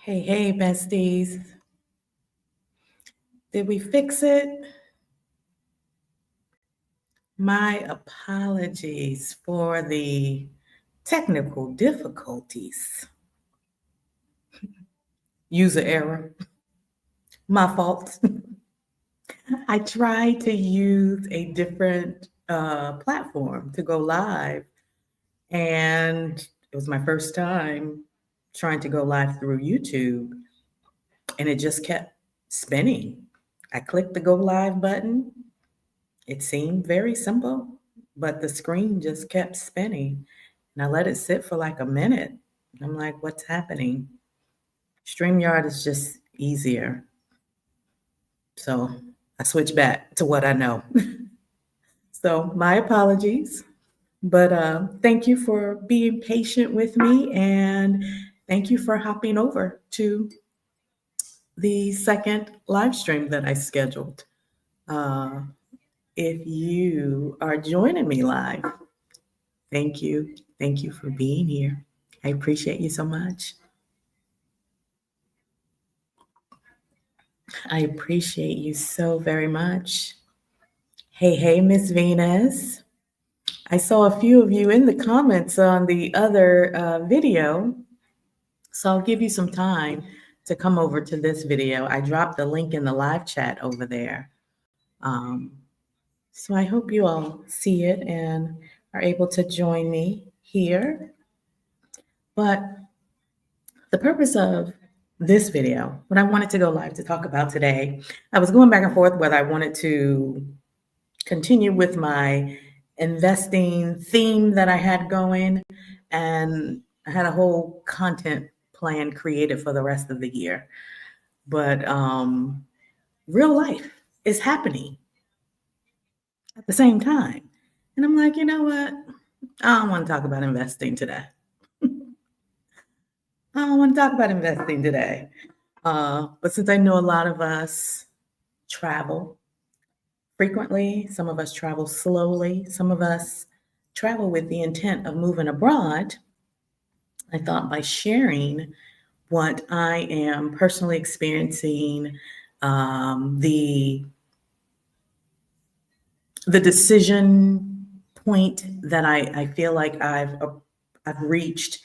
Hey, besties. Did we fix it? My apologies for the technical difficulties. User error. My fault. I tried to use a different platform to go live, and it was my first time trying to go live through YouTube, and it just kept spinning. I clicked the go live button. It seemed very simple, but the screen just kept spinning. And I let it sit for like a minute. I'm like, what's happening? StreamYard is just easier. So I switched back to what I know. So my apologies, but thank you for being patient with me, and thank you for hopping over to the second live stream that I scheduled. Uh, if you are joining me live, thank you. Thank you for being here. I appreciate you so much. I appreciate you so very much. Hey, Miss Venus. I saw a few of you in the comments on the other video, so I'll give you some time to come over to this video. I dropped the link in the live chat over there. Um, so I hope you all see it and are able to join me here. But the purpose of this video, what I wanted to go live to talk about today, I was going back and forth whether I wanted to continue with my investing theme that I had going, and I had a whole content plan created for the rest of the year. But real life is happening at the same time. And I'm like, you know what? I don't want to talk about investing today. I don't want to talk about investing today. But since I know a lot of us travel frequently, some of us travel slowly, some of us travel with the intent of moving abroad, I thought by sharing what I am personally experiencing, the decision point that I feel like I've reached,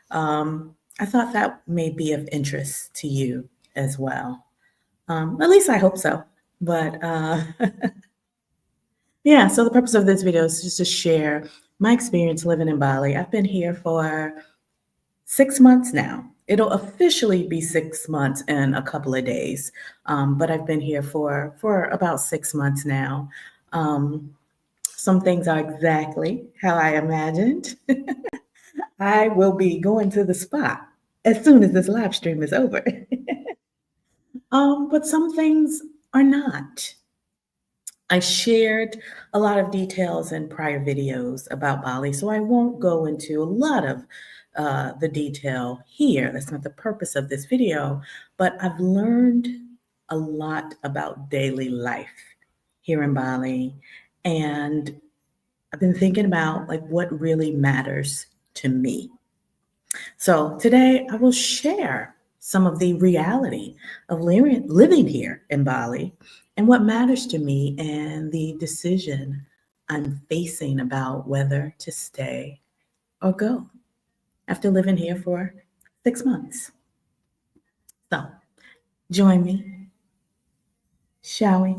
I thought that may be of interest to you as well. At least I hope so. But yeah, so the purpose of this video is just to share my experience living in Bali. I've been here for 6 months now. It'll officially be 6 months in a couple of days, but I've been here for about 6 months now. Some things are exactly how I imagined. I will be going to the spot as soon as this live stream is over. But some things are not. I shared a lot of details in prior videos about Bali, so I won't go into a lot of the detail here. That's not the purpose of this video, but I've learned a lot about daily life here in Bali, and I've been thinking about like what really matters to me. So today I will share some of the reality of living here in Bali and what matters to me and the decision I'm facing about whether to stay or go after living here for 6 months. So join me, shall we?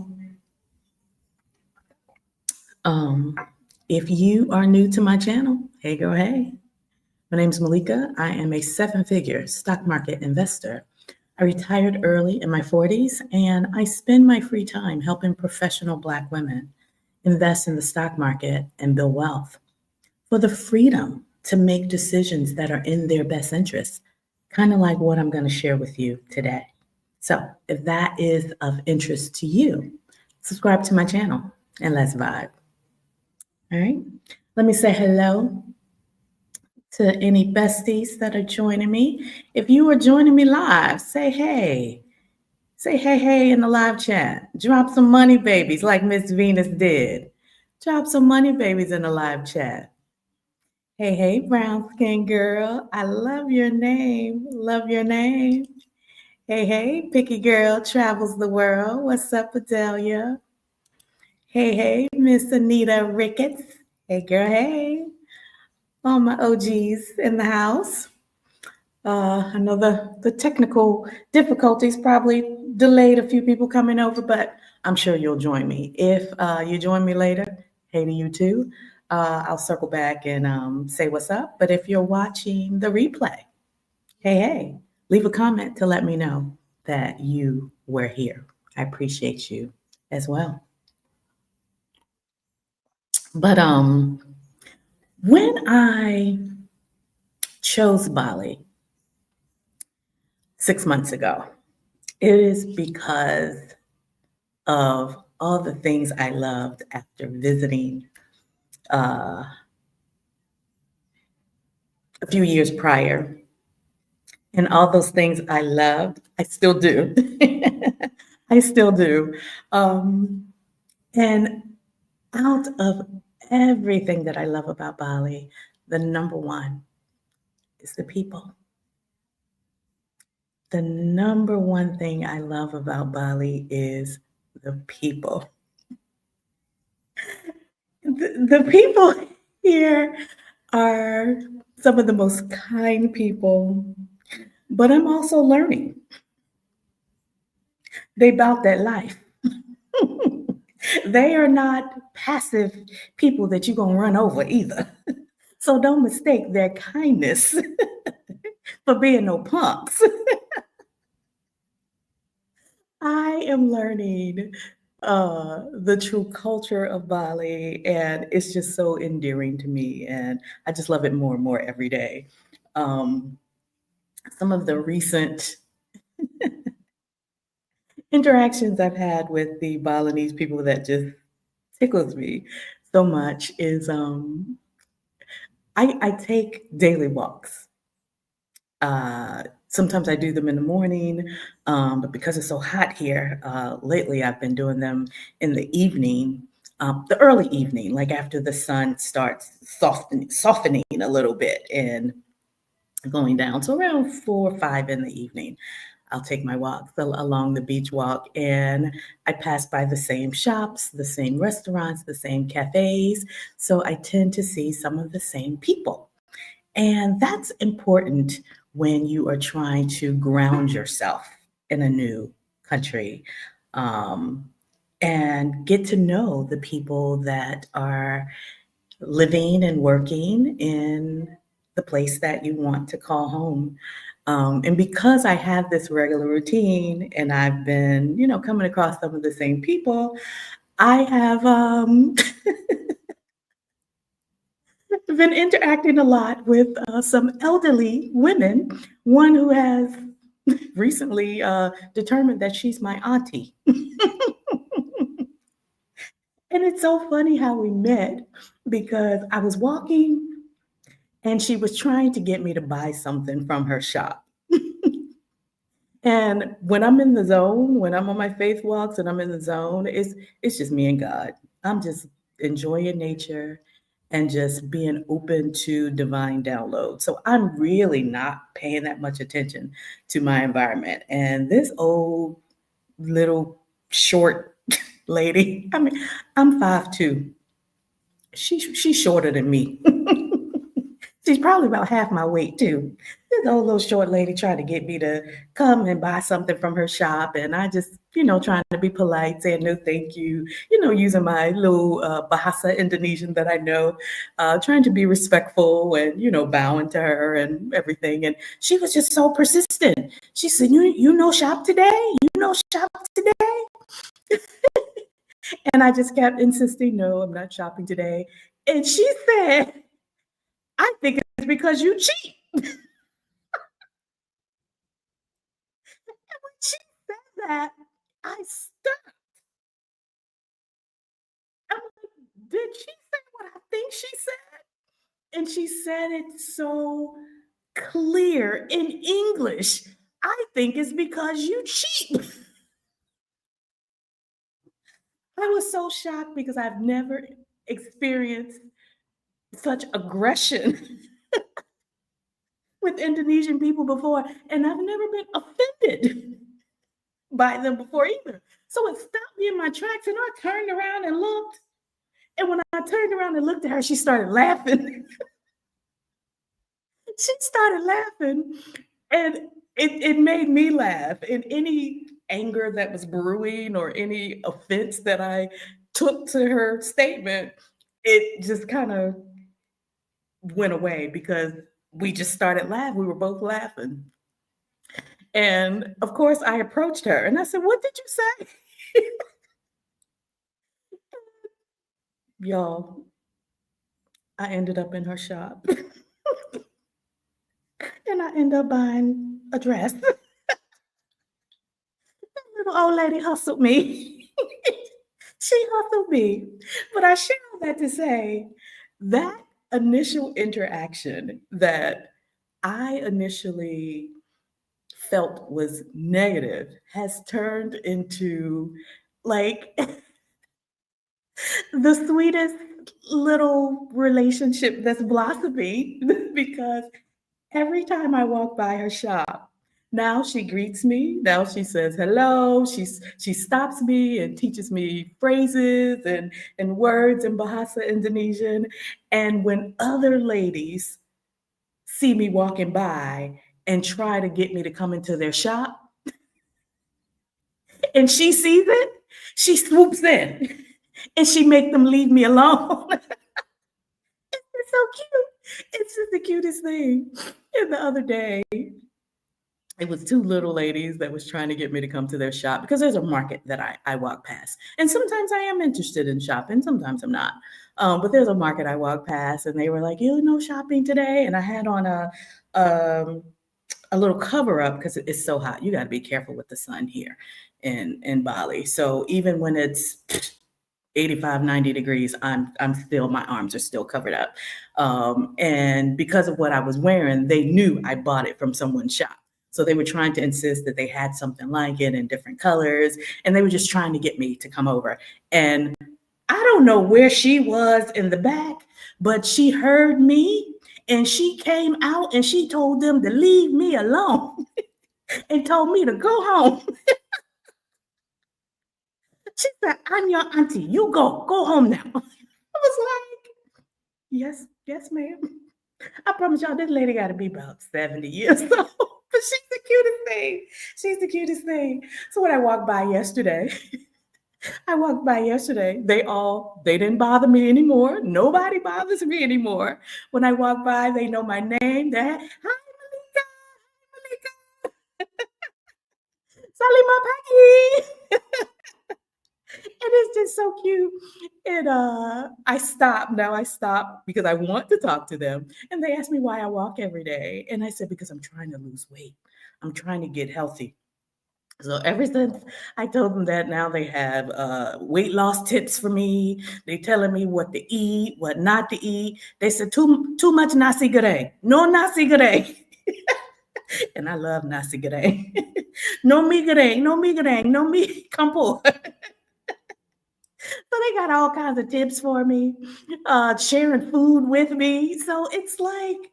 If you are new to my channel, hey girl, hey. My name is Malika. I am a seven-figure stock market investor. I retired early in my 40s, and I spend my free time helping professional Black women invest in the stock market and build wealth for the freedom to make decisions that are in their best interests, kind of like what I'm going to share with you today. So if that is of interest to you, subscribe to my channel and let's vibe. All right, let me say hello to any besties that are joining me. If you are joining me live, say hey. Say hey in the live chat. Drop some money babies like Miss Venus did. Drop some money babies in the live chat. Hey, brown skin girl. I love your name. Love your name. Hey, hey, Picky Girl travels the world. What's up, Adelia? Hey, hey, Miss Anita Ricketts. Hey, girl, hey. All my OGs in the house. I know the technical difficulties probably delayed a few people coming over, but I'm sure you'll join me. If you join me later, hey to you too. I'll circle back and say what's up. But if you're watching the replay, hey, hey, leave a comment to let me know that you were here. I appreciate you as well. But when I chose Bali 6 months ago, it is because of all the things I loved after visiting uh, a few years prior. And all those things I loved, I still do. I still do. Um, and out of everything that I love about Bali, the number one is the people. The number one thing I love about Bali is the people. The people here are some of the most kind people, but I'm also learning. They about that life. They are not passive people that you're gonna run over either. So don't mistake their kindness for being no punks. I am learning the true culture of Bali, and it's just so endearing to me, and I just love it more and more every day. Um, some of the recent interactions I've had with the Balinese people that just tickles me so much is I take daily walks. Sometimes I do them in the morning, but because it's so hot here, lately I've been doing them in the evening, the early evening, like after the sun starts softening a little bit and going down. So around 4 or 5 in the evening, I'll take my walks along the beach walk, and I pass by the same shops, the same restaurants, the same cafes. So I tend to see some of the same people. And that's important when you are trying to ground yourself in a new country, um, and get to know the people that are living and working in the place that you want to call home. And because I have this regular routine and I've been, coming across some of the same people, I have been interacting a lot with some elderly women, one who has recently determined that she's my auntie. And it's so funny how we met because I was walking and she was trying to get me to buy something from her shop. And when I'm in the zone, when I'm on my faith walks and I'm in the zone, it's just me and God. I'm just enjoying nature and just being open to divine download. So I'm really not paying that much attention to my environment. And this old little short lady, I mean, I'm 5'2". She's shorter than me. She's probably about half my weight too. This old little short lady tried to get me to come and buy something from her shop, and I just, trying to be polite, saying no, thank you. Using my little Bahasa Indonesian that I know, trying to be respectful and bowing to her and everything. And she was just so persistent. She said, "You know shop today? You know shop today?" And I just kept insisting, "No, I'm not shopping today." And she said, "I think it's because you cheat." When she said that, I stopped. I'm like, did she say what I think she said? And she said it so clear in English. I think it's because you cheat. I was so shocked because I've never experienced such aggression with Indonesian people before, and I've never been offended. by them before either. So it stopped me in my tracks, and I turned around and looked. And when I turned around and looked at her, she started laughing. She started laughing, and it made me laugh. And any anger that was brewing or any offense that I took to her statement, it just kind of went away because we just started laughing. We were both laughing. And of course, I approached her and I said, "What did you say?" Y'all, I ended up in her shop and I ended up buying a dress. Little old lady hustled me. She hustled me. But I share all that to say that initial interaction that I initially felt was negative has turned into like the sweetest little relationship that's blossoming because every time I walk by her shop, now she greets me. Now she says hello. She stops me and teaches me phrases and words in Bahasa Indonesian. And when other ladies see me walking by and try to get me to come into their shop, and she sees it, she swoops in and she make them leave me alone. It's so cute. It's just the cutest thing. And the other day, it was two little ladies that was trying to get me to come to their shop because there's a market that I walk past. And sometimes I am interested in shopping, sometimes I'm not. But there's a market I walk past and they were like, "You know, shopping today?" And I had on um, a little cover up because it's so hot. You got to be careful with the sun here in Bali. So even when it's 85, 90 degrees, I'm still, my arms are still covered up. And because of what I was wearing, they knew I bought it from someone's shop. So they were trying to insist that they had something like it in different colors. And they were just trying to get me to come over. And I don't know where she was in the back, but she heard me and she came out and she told them to leave me alone and told me to go home. She said, "I'm your auntie. You go home now." I was like, "Yes, yes, ma'am." I promise y'all, this lady got to be about 70 years old. But she's the cutest thing. She's the cutest thing. So when I walked by yesterday, they didn't bother me anymore. Nobody bothers me anymore. When I walk by, they know my name. They're, "Hi, Malika. Malika. Salima Paki." And it's just so cute. And I stopped. Now I stop because I want to talk to them. And they asked me why I walk every day. And I said, because I'm trying to lose weight. I'm trying to get healthy. So ever since I told them that, now they have weight loss tips for me. They telling me what to eat, what not to eat. They said too much nasi goreng. No nasi goreng. And I love nasi goreng. No mi goreng, no mi goreng, no mi campur. So they got all kinds of tips for me, sharing food with me. So it's like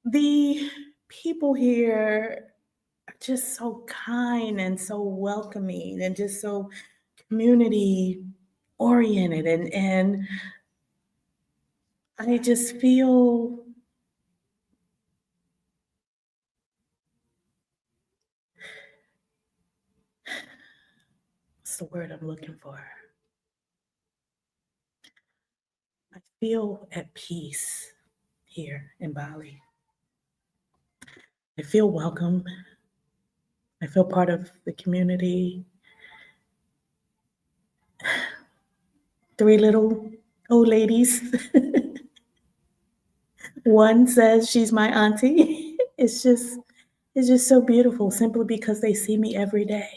the people here are just so kind and so welcoming and just so community oriented. And I just feel, what's the word I'm looking for? I feel at peace here in Bali. I feel welcome. I feel part of the community. Three little old ladies. One says she's my auntie. It's just so beautiful simply because they see me every day.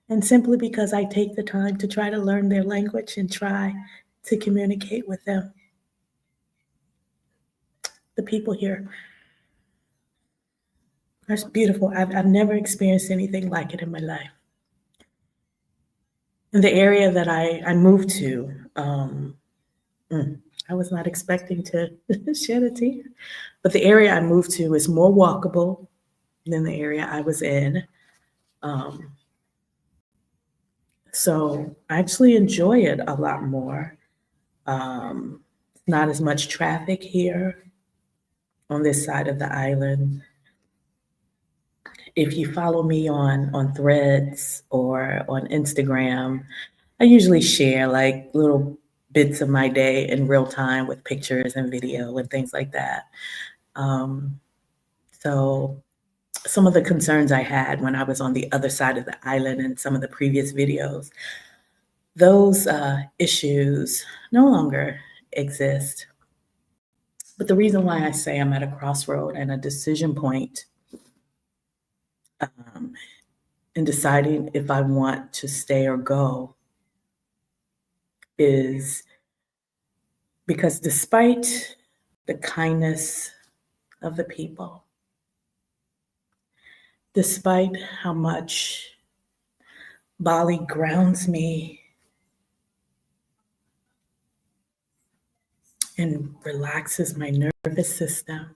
And simply because I take the time to try to learn their language and try to communicate with them. The people here are beautiful. I've never experienced anything like it in my life. In the area that I moved to, I was not expecting to shed a tear, but the area I moved to is more walkable than the area I was in. Um, so I actually enjoy it a lot more. Not as much traffic here on this side of the island. If you follow me on Threads or on Instagram, I usually share like little bits of my day in real time with pictures and video and things like that. Um, so some of the concerns I had when I was on the other side of the island in some of the previous videos, those issues no longer exist. But the reason why I say I'm at a crossroad and a decision point um, in deciding if I want to stay or go is because despite the kindness of the people, despite how much Bali grounds me and relaxes my nervous system,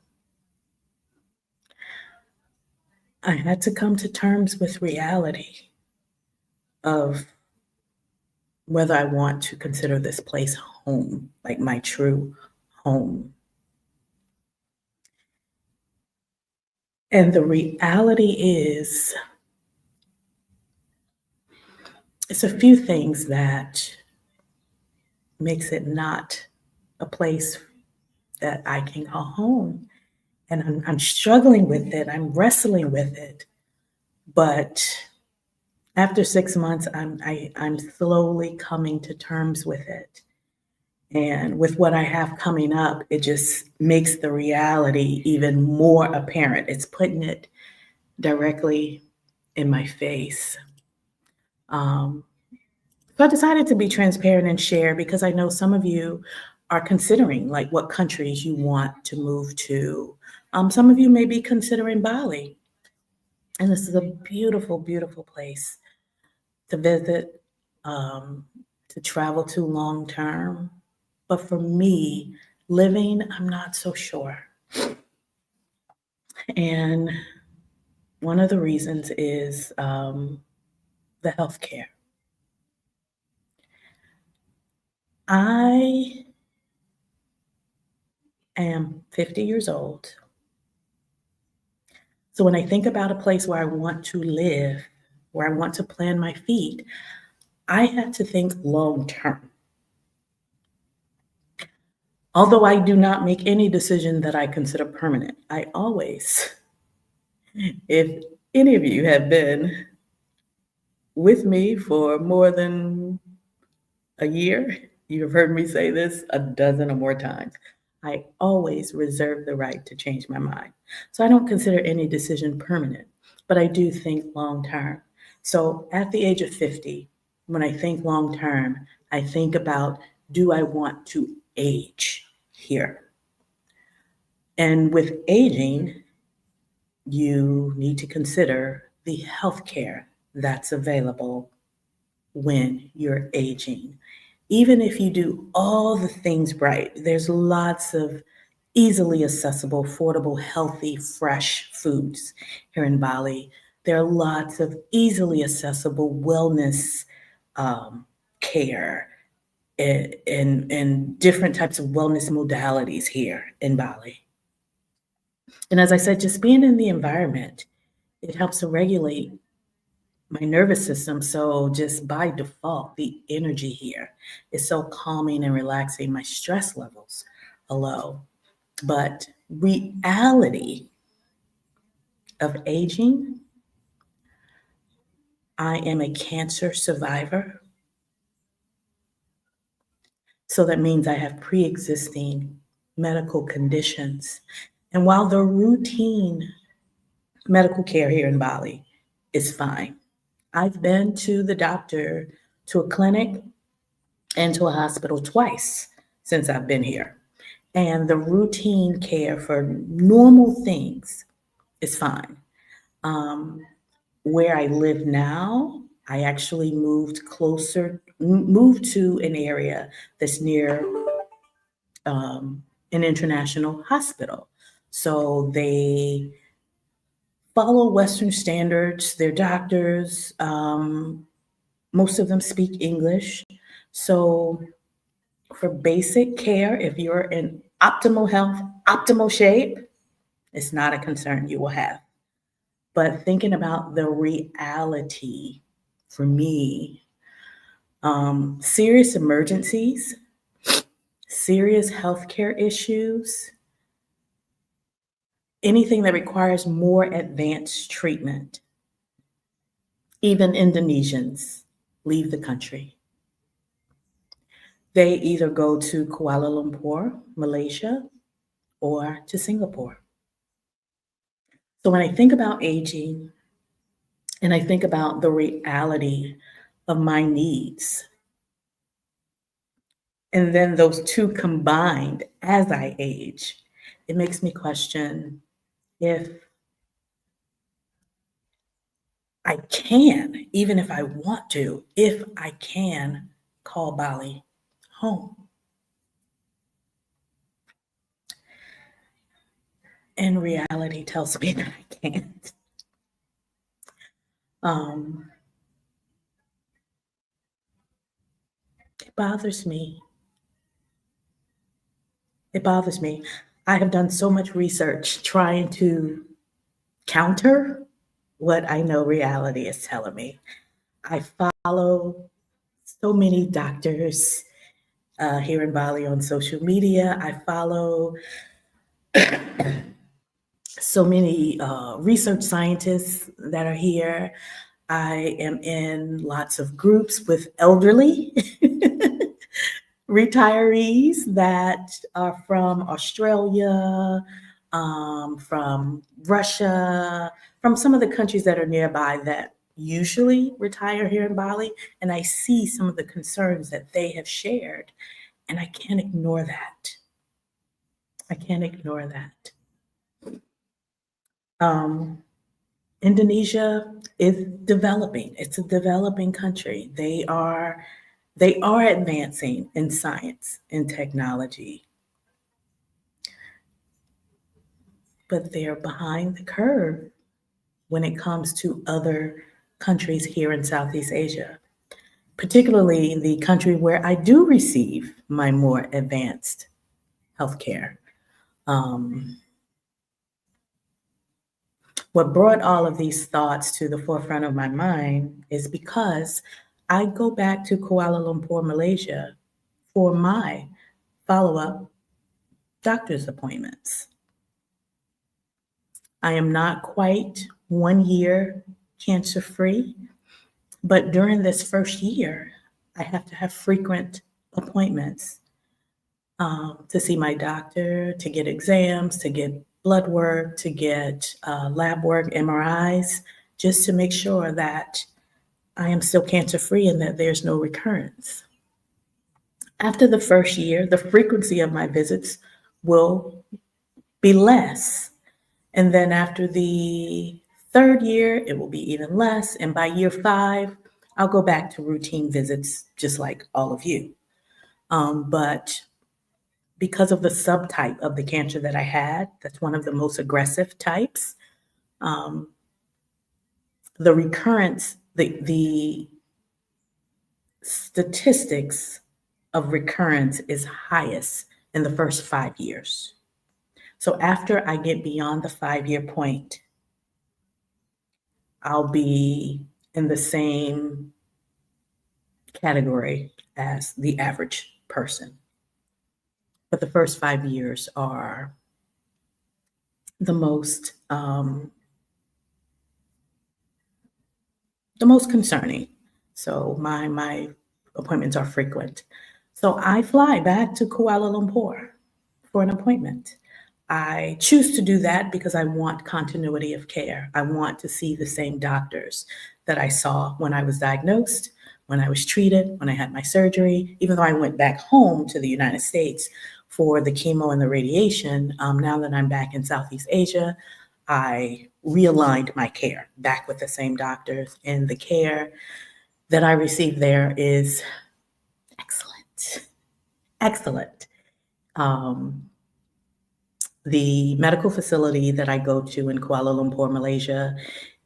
I had to come to terms with reality of whether I want to consider this place home, like my true home. And the reality is, it's a few things that makes it not a place that I can call home. And I'm struggling with it. I'm wrestling with it. But after 6 months, I'm slowly coming to terms with it. And with what I have coming up, it just makes the reality even more apparent. It's putting it directly in my face. Um, so I decided to be transparent and share because I know some of you are considering like what countries you want to move to. Some of you may be considering Bali, and this is a beautiful, beautiful place to visit, to travel to long term. But for me, living, I'm not so sure. And one of the reasons is the healthcare. I am 50 years old. So when I think about a place where I want to live, where I want to plant my feet, I have to think long term. Although I do not make any decision that I consider permanent, I always, if any of you have been with me for more than a year, you've heard me say this a dozen or more times. I always reserve the right to change my mind. So I don't consider any decision permanent, but I do think long term. So at the age of 50, when I think long term, I think about, do I want to age here? And with aging, you need to consider the healthcare that's available when you're aging. Even if you do all the things right, there's lots of easily accessible, affordable, healthy, fresh foods here in Bali. There are lots of easily accessible wellness care and different types of wellness modalities here in Bali. And as I said, just being in the environment, it helps to regulate my nervous system. So just by default, the energy here is so calming and relaxing. My stress levels are low. But reality of aging, I am a cancer survivor. So that means I have pre-existing medical conditions. And while the routine medical care here in Bali is fine, I've been to the doctor, to a clinic, and to a hospital twice since I've been here. And the routine care for normal things is fine. Um, where I live now, I actually moved to an area that's near an international hospital. So they follow Western standards. They're doctors. Most of them speak English. So, for basic care, if you're in optimal health, optimal shape, it's not a concern you will have. But thinking about the reality for me, serious emergencies, serious healthcare issues, anything that requires more advanced treatment, even Indonesians leave the country. They either go to Kuala Lumpur, Malaysia, or to Singapore. So when I think about aging and I think about the reality of my needs, and then those two combined as I age, it makes me question if I can, even if I want to, if I can call Bali home. And reality tells me that I can't. Um, it bothers me. It bothers me. I have done so much research trying to counter what I know reality is telling me. I follow so many doctors here in Bali on social media. I follow so many research scientists that are here. I am in lots of groups with elderly retirees that are from Australia, from Russia, from some of the countries that are nearby that usually retire here in Bali. And I see some of the concerns that they have shared, and I can't ignore that. I can't ignore that. Um, Indonesia is developing. It's a developing country. They are advancing in science and technology, but they're behind the curve when it comes to other countries here in Southeast Asia, particularly the country where I do receive my more advanced healthcare. Um, what brought all of these thoughts to the forefront of my mind is because I go back to Kuala Lumpur, Malaysia for my follow up doctor's appointments. I am not quite 1 year cancer free, but during this first year, I have to have frequent appointments to see my doctor, to get exams, to get blood work, to get lab work, MRIs, just to make sure that I am still cancer free and that there's no recurrence. After the first year, the frequency of my visits will be less. And then after the third year, it will be even less. And by year 5, I'll go back to routine visits, just like all of you. But because of the subtype of the cancer that I had, that's one of the most aggressive types, um, the recurrence, the statistics of recurrence is highest in the first 5 years. So after I get beyond the 5 year point, I'll be in the same category as the average person. But the first 5 years are the most concerning. So my appointments are frequent. So I fly back to Kuala Lumpur for an appointment. I choose to do that because I want continuity of care. I want to see the same doctors that I saw when I was diagnosed, when I was treated, when I had my surgery. Even though I went back home to the United States for the chemo and the radiation, now that I'm back in Southeast Asia, I realigned my care back with the same doctors, and the care that I receive there is excellent. Excellent. Um, The medical facility that I go to in Kuala Lumpur, Malaysia,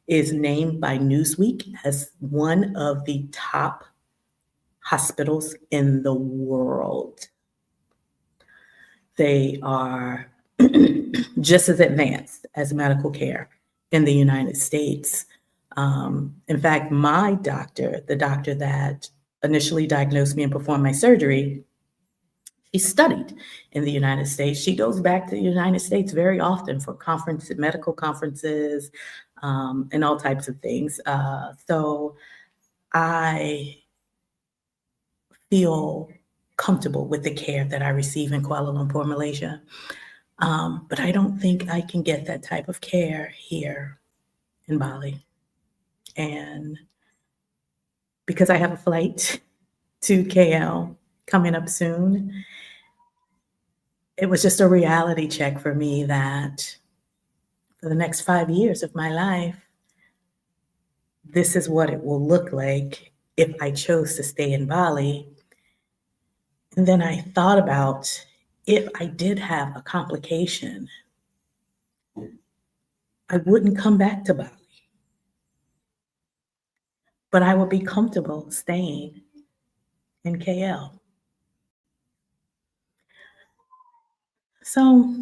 is named by Newsweek as one of the top hospitals in the world. They are just as advanced as medical care in the United States. In fact, my doctor, the doctor that initially diagnosed me and performed my surgery, she studied in the United States. She goes back to the United States very often for conferences, medical conferences, and all types of things. So I feel comfortable with the care that I receive in Kuala Lumpur, Malaysia. But I don't think I can get that type of care here in Bali. And because I have a flight to KL coming up soon, it was just a reality check for me that for the next 5 years of my life, this is what it will look like if I chose to stay in Bali. And then I thought about if I did have a complication, I wouldn't come back to Bali, but I would be comfortable staying in KL. So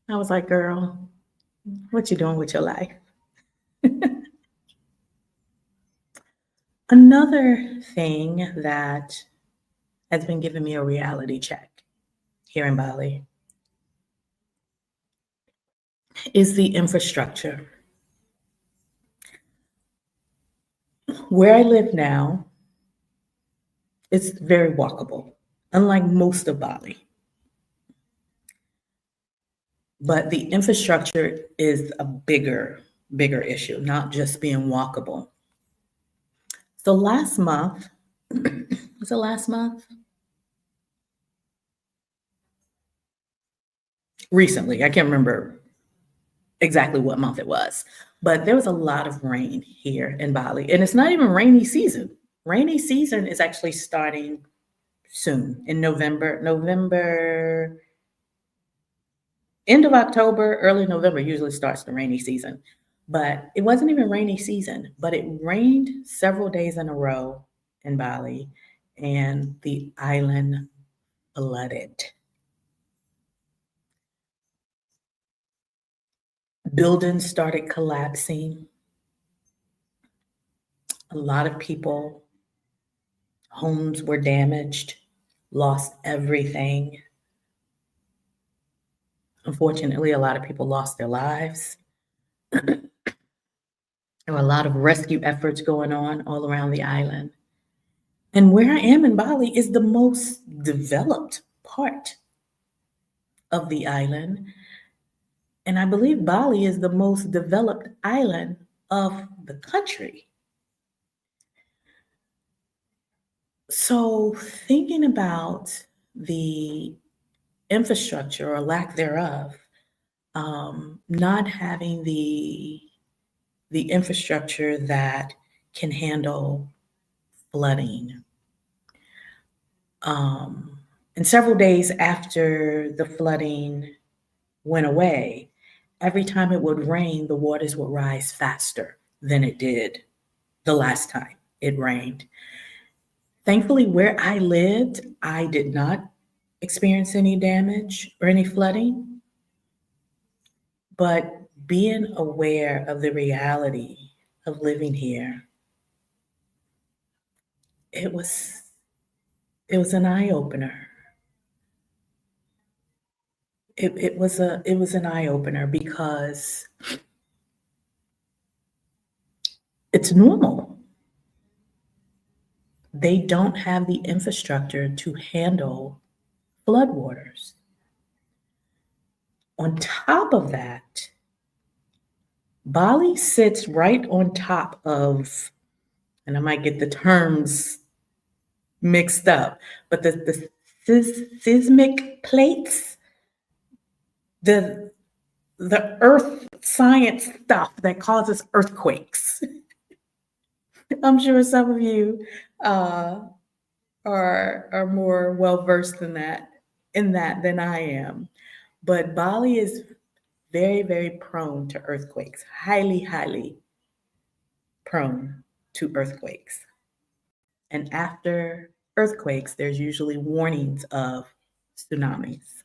I was like, girl, what you doing with your life? Another thing that has been giving me a reality check here in Bali is the infrastructure. Where I live now, it's very walkable, unlike most of Bali. But the infrastructure is a bigger issue, not just being walkable. So last month, was it last month? Recently, I can't remember exactly what month it was, but there was a lot of rain here in Bali, and it's not even rainy season. Rainy season is actually starting soon in November. End of October, early November usually starts the rainy season. But it wasn't even rainy season, but it rained several days in a row in Bali, and the island flooded. Buildings started collapsing. A lot of people, homes were damaged, lost everything. Unfortunately, a lot of people lost their lives. There were a lot of rescue efforts going on all around the island. And where I am in Bali is the most developed part of the island. And I believe Bali is the most developed island of the country. So, thinking about the infrastructure or lack thereof, not having the infrastructure that can handle flooding. And several days after the flooding went away, every time it would rain, the waters would rise faster than it did the last time it rained. Thankfully, where I lived, I did not experience any damage or any flooding, but being aware of the reality of living here, it was it was an eye opener. It was an eye opener because it's normal. They don't have the infrastructure to handle floodwaters. On top of that, Bali sits right on top of, and I might get the terms mixed up, but the seismic plates, the the earth science stuff that causes earthquakes. I'm sure some of you uh, are more well versed in that than I am. But Bali is very, very prone to earthquakes, highly, highly prone to earthquakes. And after earthquakes, there's usually warnings of tsunamis.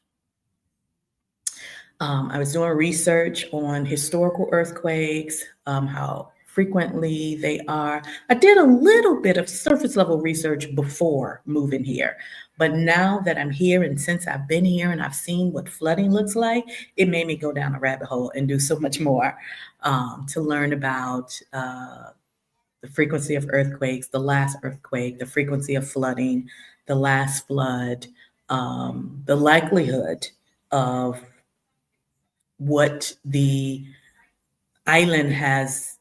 I was doing research on historical earthquakes, how frequently they are. I did a little bit of surface level research before moving here, but now that I'm here and since I've been here and I've seen what flooding looks like, it made me go down a rabbit hole and do so much more to learn about the frequency of earthquakes, the last earthquake, the frequency of flooding, the last flood, the likelihood of what the island has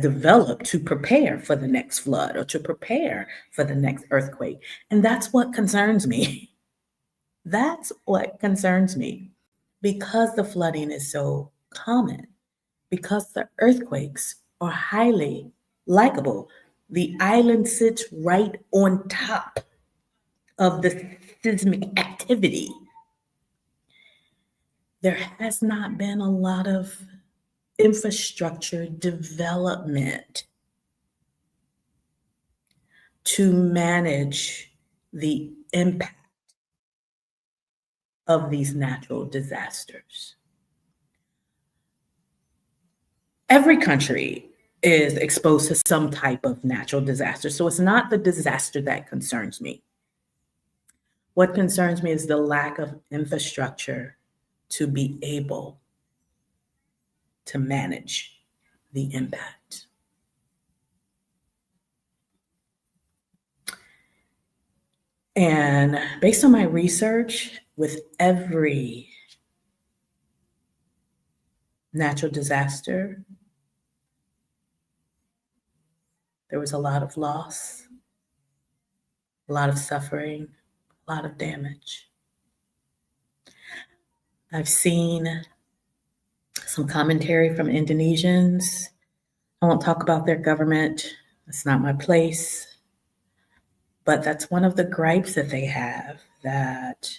developed to prepare for the next flood or to prepare for the next earthquake. And that's what concerns me. That's what concerns me because the flooding is so common, because the earthquakes are highly likable. The island sits right on top of the seismic activity. There has not been a lot of infrastructure development to manage the impact of these natural disasters. Every country is exposed to some type of natural disaster, so it's not the disaster that concerns me. What concerns me is the lack of infrastructure to be able to manage the impact. And based on my research, with every natural disaster, there was a lot of loss, a lot of suffering, a lot of damage. I've seen some commentary from Indonesians. I won't talk about their government, it's not my place. But that's one of the gripes that they have, that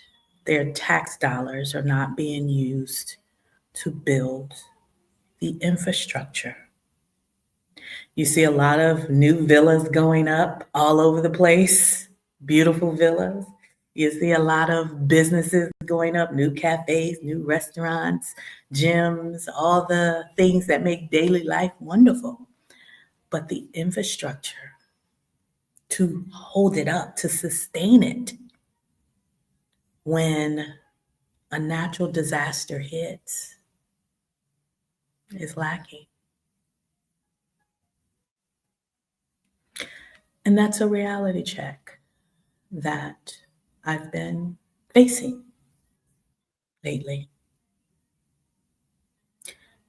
their tax dollars are not being used to build the infrastructure. You see a lot of new villas going up all over the place, beautiful villas. You see a lot of businesses going up, new cafes, new restaurants, gyms, all the things that make daily life wonderful. But the infrastructure to hold it up, to sustain it when a natural disaster hits is lacking. And that's a reality check that I've been facing lately.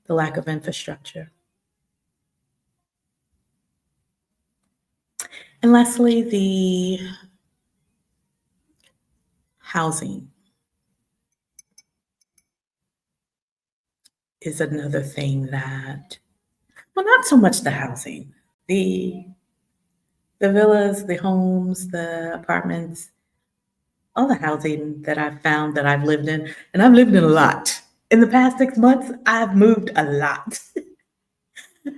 The lack of infrastructure. And lastly, the housing is another thing that, well, not so much the housing, the villas, the homes, the apartments, all the housing that I've found that I've lived in, and I've lived in a lot. In the past 6 months, I've moved a lot.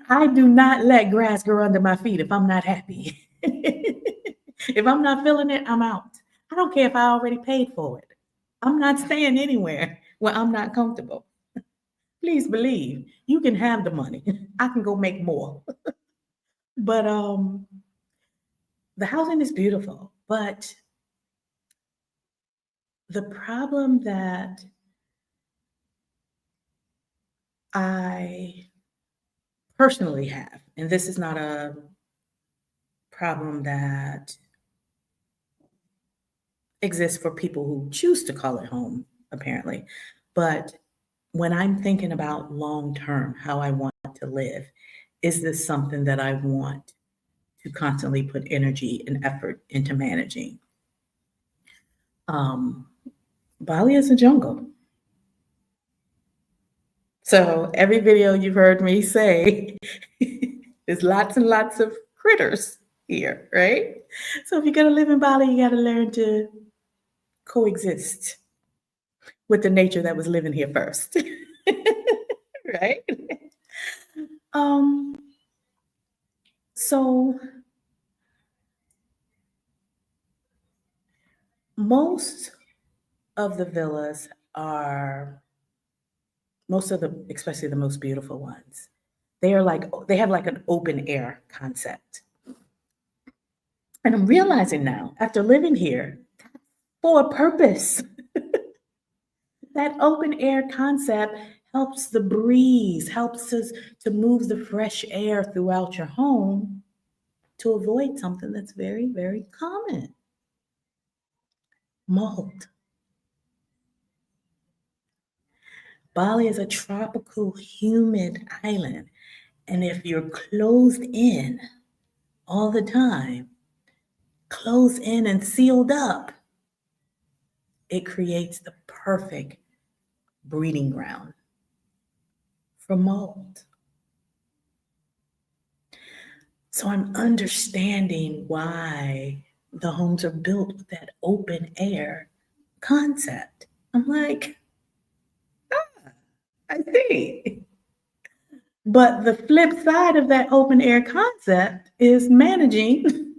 I do not let grass grow under my feet if I'm not happy. If I'm not feeling it, I'm out. I don't care if I already paid for it. I'm not staying anywhere where I'm not comfortable. Please believe you can have the money. I can go make more. But the housing is beautiful, but the problem that I personally have, and this is not a problem that exists for people who choose to call it home, apparently, but when I'm thinking about long term, how I want to live, is this something that I want to constantly put energy and effort into managing? Um, Bali is a jungle. So every video you've heard me say, there's lots and lots of critters here, right? So if you're gonna live in Bali, you gotta learn to coexist with the nature that was living here first. Right? Um, so most of the villas are, most of the, especially the most beautiful ones, they are like, they have like an open air concept. And I'm realizing now, after living here, for a purpose. That open air concept helps the breeze, helps us to move the fresh air throughout your home to avoid something that's very, very common: mold. Bali is a tropical, humid island. And if you're closed in all the time, closed in and sealed up, it creates the perfect breeding ground for mold. So I'm understanding why the homes are built with that open air concept. I'm like, I see. But the flip side of that open air concept is managing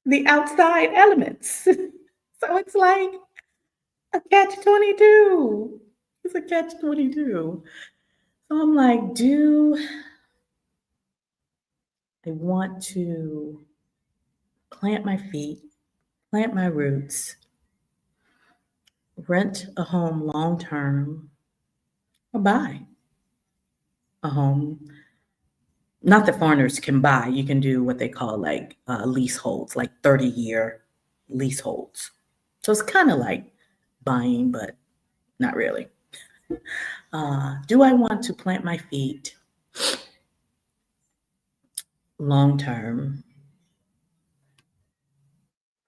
the outside elements. So it's like a catch 22. It's a catch 22. So I'm like, do I want to plant my feet, plant my roots, rent a home long term, or buy a home? Not that foreigners can buy, you can do what they call like leaseholds, like 30-year leaseholds. So it's kind of like buying, but not really. Do I want to plant my feet long term,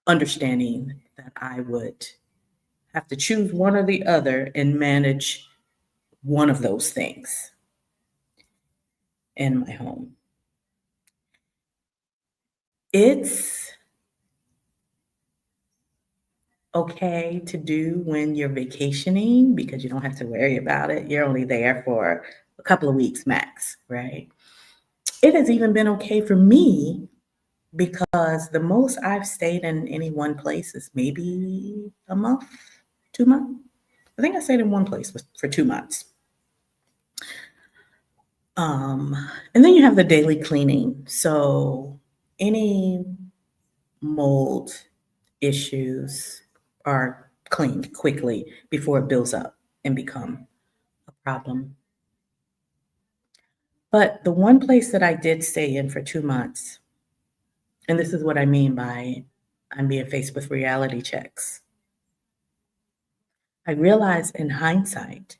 understanding that I would have to choose one or the other and manage one of those things in my home? It's okay to do when you're vacationing because you don't have to worry about it. You're only there for a couple of weeks max, right? It has even been okay for me because the most I've stayed in any one place is maybe a month, 2 months. I think I stayed in one place for 2 months. Um, and then you have the daily cleaning. So any mold issues are cleaned quickly before it builds up and become a problem. But the one place that I did stay in for 2 months, and this is what I mean by I'm being faced with reality checks. I realized in hindsight,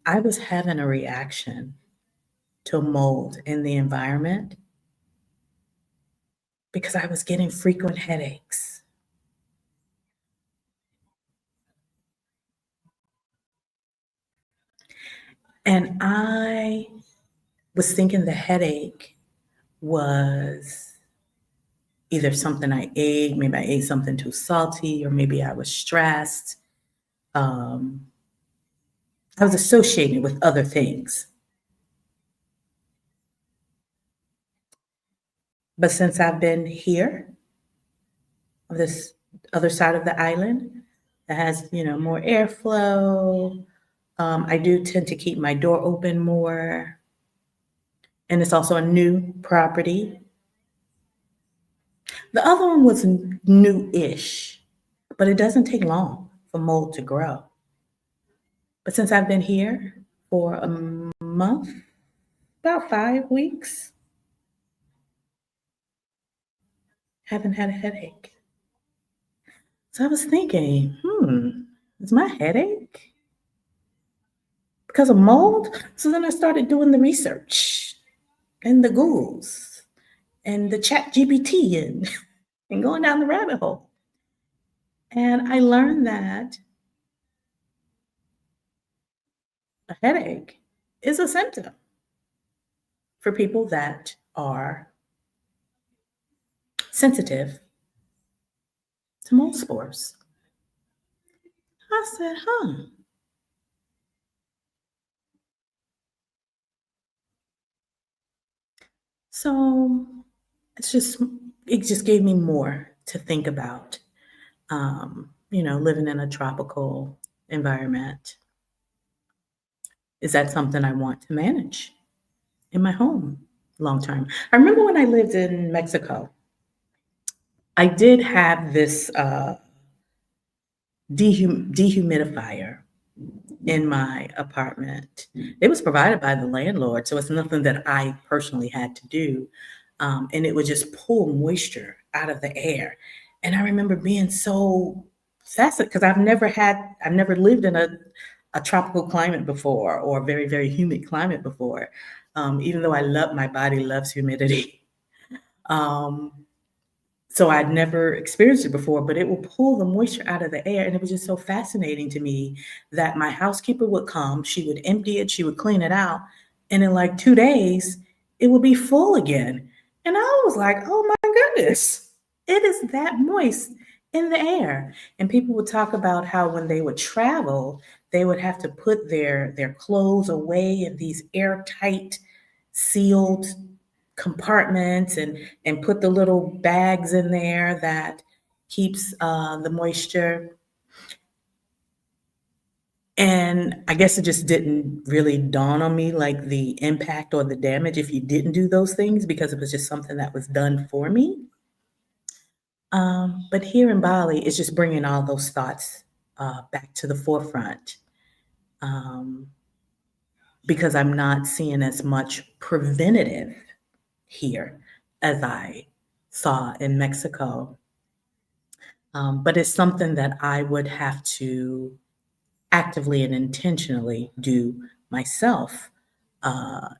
I was having a reaction to mold in the environment because I was getting frequent headaches. And I was thinking the headache was either something I ate, maybe I ate something too salty, or maybe I was stressed. Um, I was associating with other things. But since I've been here, on this other side of the island, that has, more airflow. I do tend to keep my door open more. And it's also a new property. The other one was new-ish, but it doesn't take long for mold to grow. But since I've been here for a month, about 5 weeks, haven't had a headache. So I was thinking, is my headache because of mold? So then I started doing the research and the Googles and the chat GPT and going down the rabbit hole. And I learned that a headache is a symptom for people that are sensitive to mold spores. I said, huh. So it's just, it just gave me more to think about. Living in a tropical environment. Is that something I want to manage in my home long term? I remember when I lived in Mexico, I did have this dehumidifier in my apartment. It was provided by the landlord, so it's nothing that I personally had to do. And it would just pull moisture out of the air. And I remember being so fascinated because I've never lived in a tropical climate before or a very, very humid climate before. Even though my body loves humidity. Um, so I'd never experienced it before, but it will pull the moisture out of the air. And it was just so fascinating to me that my housekeeper would come, she would empty it, she would clean it out, and in like 2 days, it would be full again. And I was like, oh my goodness, it is that moist in the air. And people would talk about how when they would travel, they would have to put their clothes away in these airtight, sealed compartments and put the little bags in there that keeps the moisture. And I guess it just didn't really dawn on me like the impact or the damage if you didn't do those things because it was just something that was done for me. But here in Bali, it's just bringing all those thoughts back to the forefront um, because I'm not seeing as much preventative here as I saw in Mexico. But it's something that I would have to actively and intentionally do myself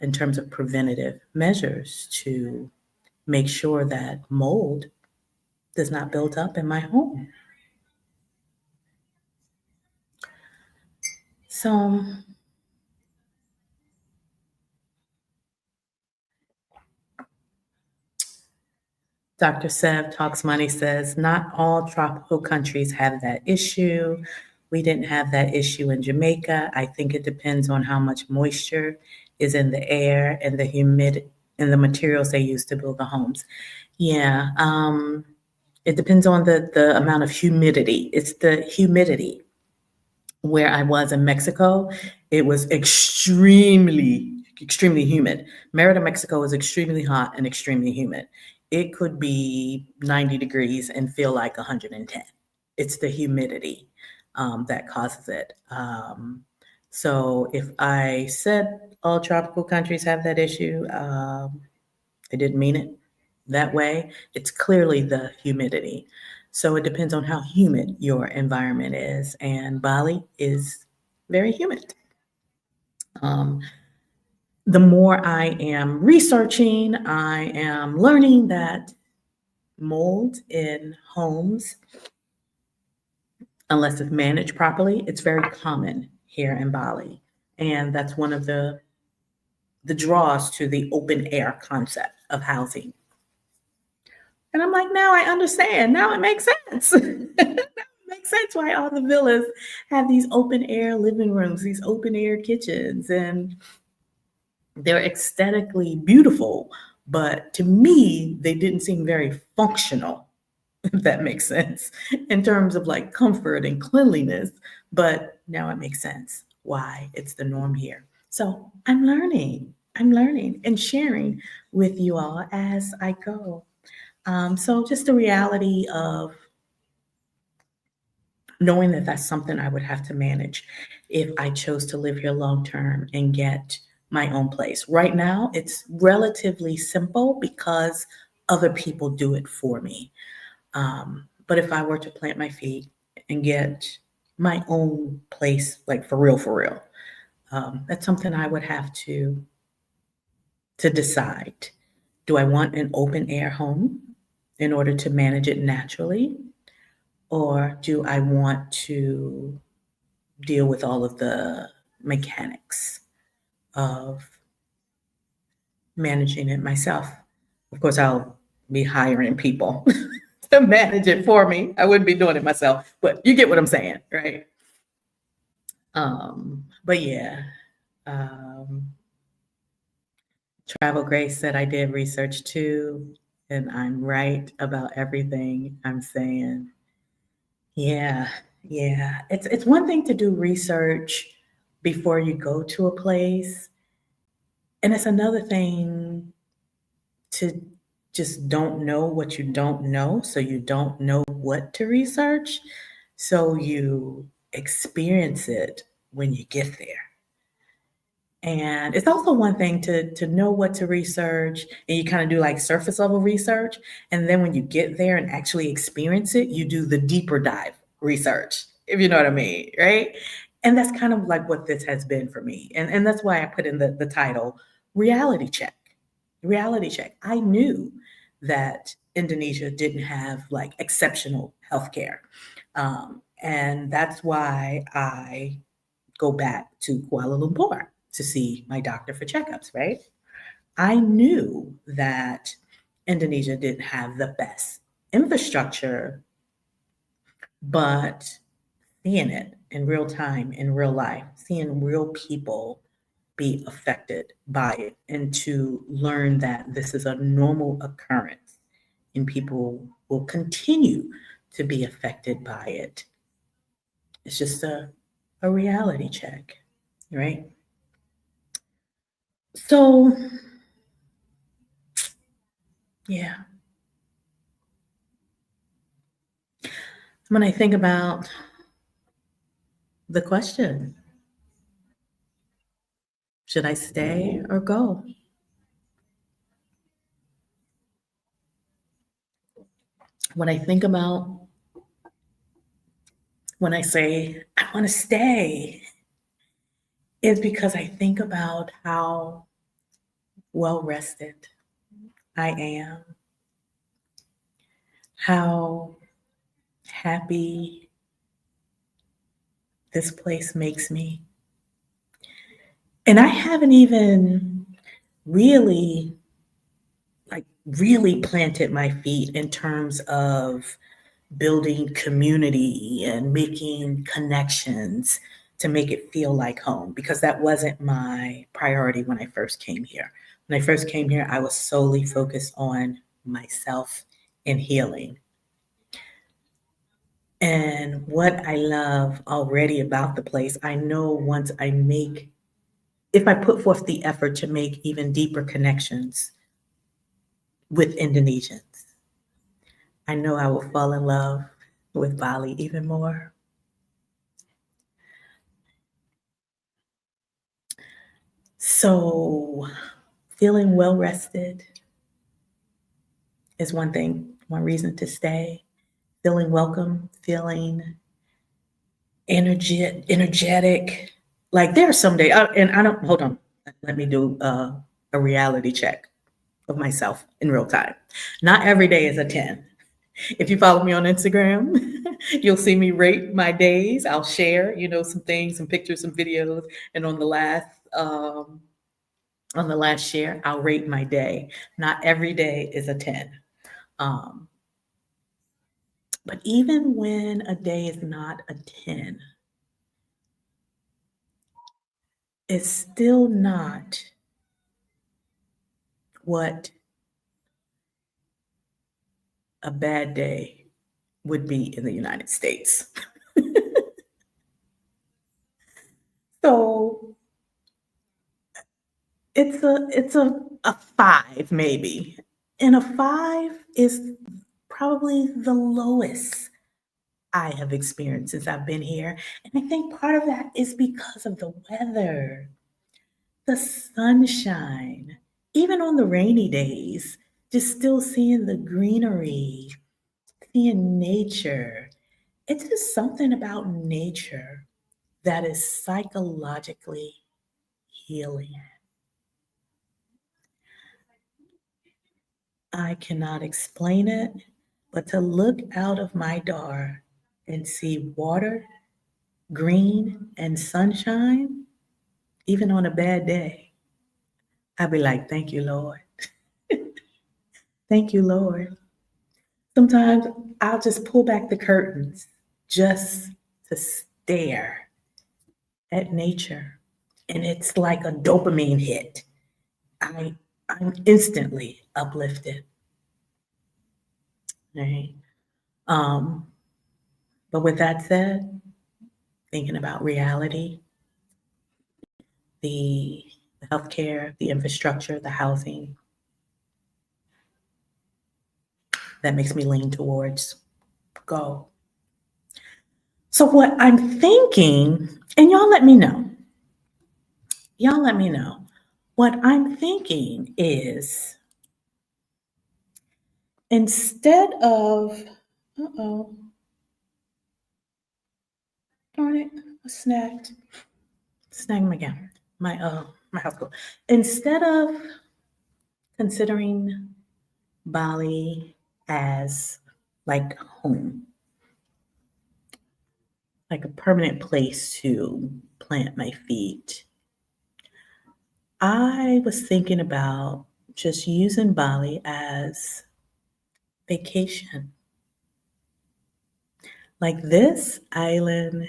in terms of preventative measures to make sure that mold does not build up in my home. So, Dr. Sev Talks Money says, not all tropical countries have that issue. We didn't have that issue in Jamaica. I think it depends on how much moisture is in the air and the humidity and the materials they use to build the homes. Yeah, it depends on the amount of humidity. It's the humidity. Where I was in Mexico, it was extremely humid. Merida, Mexico is extremely hot and extremely humid. It could be 90 degrees and feel like 110. It's the humidity that causes it. So if I said all tropical countries have that issue, I didn't mean it that way. It's clearly the humidity. So it depends on how humid your environment is. And Bali is very humid. Um, the more I am researching, I am learning that mold in homes, unless it's managed properly, it's very common here in Bali. And that's one of the draws to the open air concept of housing. And I'm like, now I understand. Now it makes sense. It makes sense why all the villas have these open air living rooms, these open air kitchens, and they're aesthetically beautiful. But to me, they didn't seem very functional, if that makes sense, in terms of like comfort and cleanliness. But now it makes sense why it's the norm here. So I'm learning and sharing with you all as I go. So just the reality of knowing that that's something I would have to manage if I chose to live here long term and get my own place. Right now, it's relatively simple because other people do it for me. But if I were to plant my feet and get my own place, like for real, that's something I would have to decide. Do I want an open air home in order to manage it naturally? Or do I want to deal with all of the mechanics of managing it myself? Of course, I'll be hiring people to manage it for me. I wouldn't be doing it myself, but you get what I'm saying, right? But yeah, um, Travel Grace said I did research too, and I'm right about everything I'm saying. Yeah, yeah. It's one thing to do research before you go to a place, and it's another thing to just don't know what you don't know, so you don't know what to research, so you experience it when you get there. And it's also one thing to know what to research and you kind of do like surface level research. And then when you get there and actually experience it, you do the deeper dive research, if you know what I mean, right? And that's kind of like what this has been for me. And that's why I put in the title reality check. Reality check. I knew that Indonesia didn't have like exceptional healthcare. And that's why I go back to Kuala Lumpur to see my doctor for checkups, right? I knew that Indonesia didn't have the best infrastructure, but seeing it in real time, in real life, seeing real people be affected by it, and to learn that this is a normal occurrence and people will continue to be affected by it. It's just a reality check, right? So, yeah, when I think about the question, should I stay or go? When I think about when I say I want to stay, is because I think about how well rested I am, how happy this place makes me. And I haven't even really, really planted my feet in terms of building community and making connections to make it feel like home because that wasn't my priority when I first came here. When I first came here, I was solely focused on myself and healing. And what I love already about the place, I know once I make, if I put forth the effort to make even deeper connections with Indonesians, I know I will fall in love with Bali even more. So, feeling well rested is one thing, one reason to stay. Feeling welcome, feeling energetic. Like there are some days, and I don't, hold on, let me do a reality check of myself in real time. Not every day is a 10. If you follow me on Instagram, you'll see me rate my days. I'll share, some things, some pictures, some videos. And on the last share, I'll rate my day. Not every day is a 10. Um, but even when a day is not a 10, it's still not what a bad day would be in the United States. So it's a five maybe. And a five is probably the lowest I have experienced since I've been here. And I think part of that is because of the weather, the sunshine, even on the rainy days, just still seeing the greenery, seeing nature. It's just something about nature that is psychologically healing. I cannot explain it, but to look out of my door and see water, green, and sunshine, even on a bad day, I'd be like, thank you, Lord. Thank you, Lord. Sometimes I'll just pull back the curtains just to stare at nature, and it's like a dopamine hit. I I'm instantly uplifted. Right. Um, but with that said, thinking about reality, the healthcare, the infrastructure, the housing, that makes me lean towards go. So what I'm thinking, and y'all let me know. What I'm thinking is instead of, uh-oh, darn it, I snagged them again. My house call. Instead of considering Bali as like home, like a permanent place to plant my feet, I was thinking about just using Bali as vacation. Like this island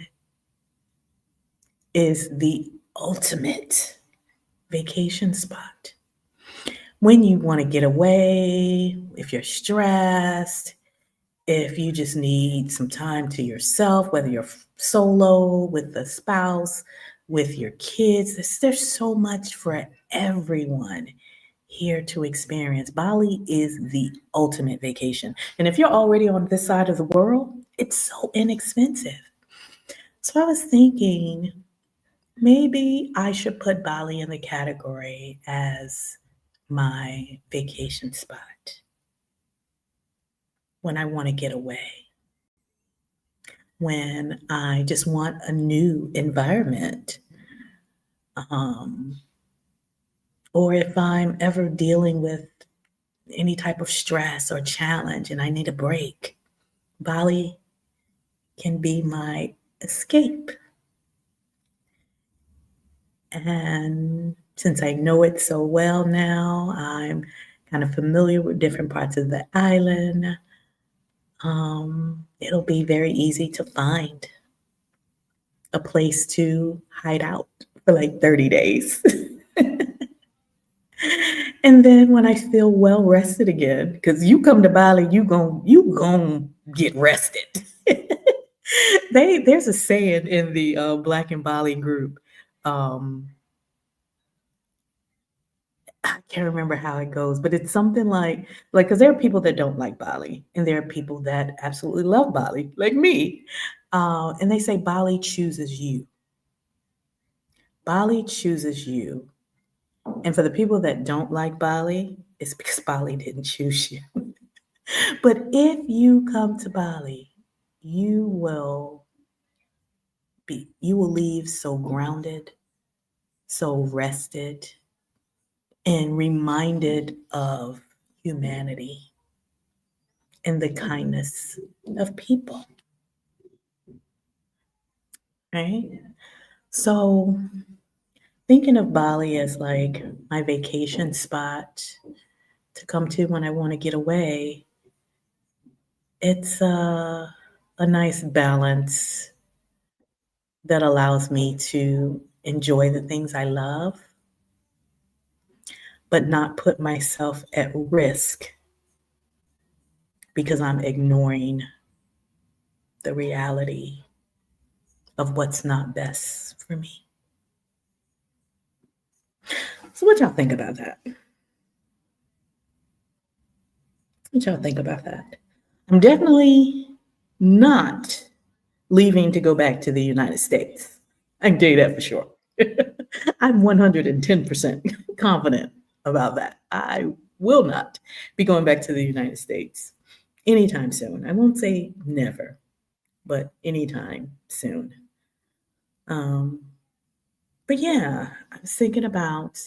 is the ultimate vacation spot. When you want to get away, if you're stressed, if you just need some time to yourself, whether you're solo, with a spouse, with your kids, there's so much for everyone here to experience. Bali is the ultimate vacation. And if you're already on this side of the world, it's so inexpensive. So I was thinking maybe I should put Bali in the category as my vacation spot when I want to get away, when I just want a new environment, um, or if I'm ever dealing with any type of stress or challenge and I need a break. Bali can be my escape. And since I know it so well now, I'm kind of familiar with different parts of the island. It'll be very easy to find a place to hide out for like 30 days. And then when I feel well rested again, because you come to Bali, you gon' get rested. There's a saying in the Black and Bali group. Um, I can't remember how it goes, but it's something like because there are people that don't like Bali, and there are people that absolutely love Bali, like me. And they say Bali chooses you. Bali chooses you. And for the people that don't like Bali, it's because Bali didn't choose you. But if you come to Bali, you will you will leave so grounded, so rested, and reminded of humanity and the kindness of people, right? So thinking of Bali as like my vacation spot to come to when I want to get away, it's a nice balance that allows me to enjoy the things I love, but not put myself at risk because I'm ignoring the reality of what's not best for me. So, what y'all think about that? What y'all think about that? I'm definitely not leaving to go back to the United States. I can tell you that for sure. I'm 110% confident about that. I will not be going back to the United States anytime soon. I won't say never, but anytime soon. Um, but yeah, I was thinking about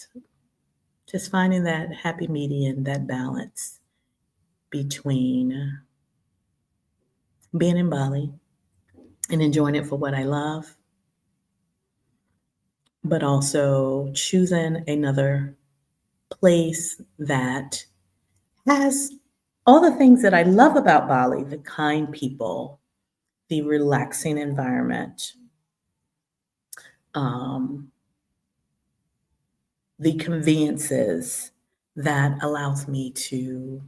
just finding that happy median, that balance between being in Bali and enjoying it for what I love, but also choosing another place that has all the things that I love about Bali, the kind people, the relaxing environment, um, the conveniences that allows me to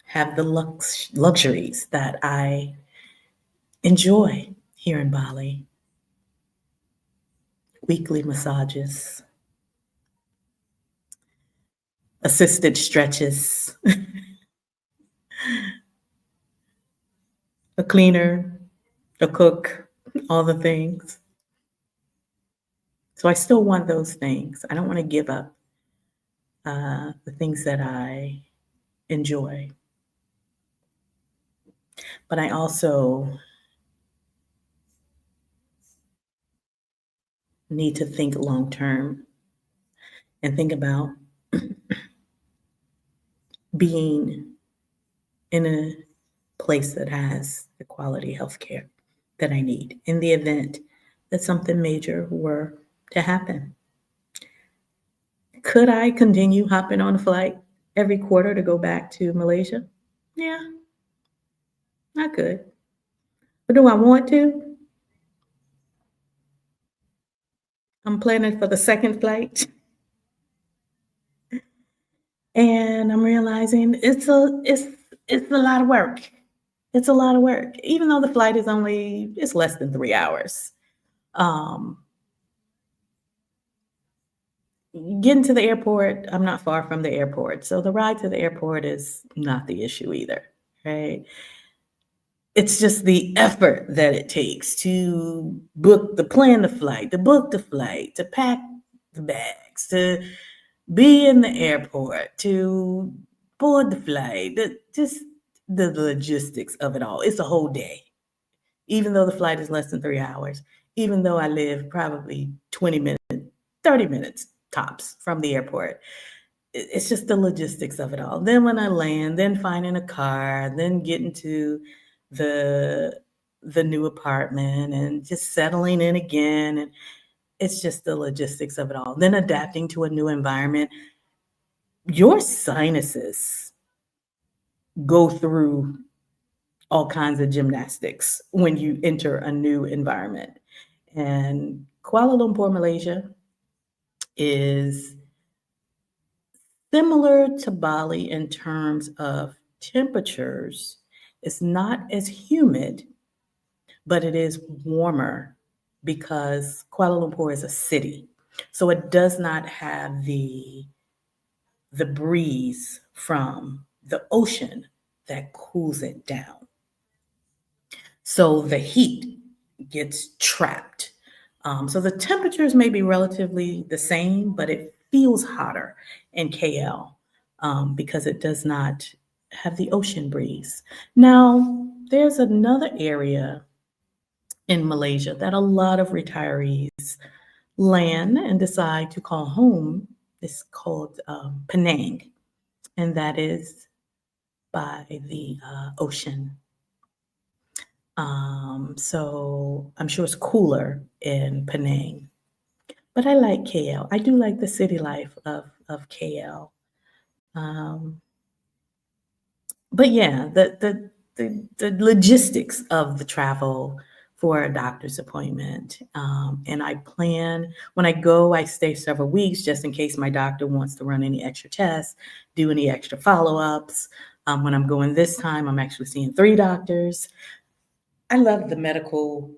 have the luxuries that I enjoy here in Bali. Weekly massages, assisted stretches, a cleaner, a cook, all the things. So I still want those things. I don't want to give up the things that I enjoy. But I also need to think long term and think about being in a place that has the quality health care that I need in the event that something major were to happen. Could I continue hopping on a flight every quarter to go back to Malaysia? Yeah, I could. But do I want to? I'm planning for the second flight, and I'm realizing it's a lot of work. It's a lot of work, even though the flight is only it's less than 3 hours. Um, Getting to the airport, I'm not far from the airport, so the ride to the airport is not the issue either, right? It's just the effort that it takes to plan the flight, to book the flight, to pack the bags, to be in the airport, to board the flight, just the logistics of it all. It's a whole day, even though the flight is less than 3 hours, even though I live probably 20 minutes, 30 minutes tops from the airport. It's just the logistics of it all. Then when I land, then finding a car, then getting to the the new apartment and just settling in again, and it's just the logistics of it all. Then adapting to a new environment. Your sinuses go through all kinds of gymnastics when you enter a new environment. And Kuala Lumpur, Malaysia is similar to Bali in terms of temperatures. It's not as humid, but it is warmer because Kuala Lumpur is a city. So it does not have the breeze from the ocean that cools it down. So the heat gets trapped. So the temperatures may be relatively the same, but it feels hotter in KL because it does not have the ocean breeze. Now, there's another area in Malaysia that a lot of retirees land and decide to call home. It's called Penang, and that is by the ocean. So I'm sure it's cooler in Penang, but I like KL. I do like the city life of KL. Um, but yeah, the logistics of the travel for a doctor's appointment. And I plan when I go, I stay several weeks just in case my doctor wants to run any extra tests, do any extra follow-ups. When I'm going this time, I'm actually seeing 3 doctors. I love the medical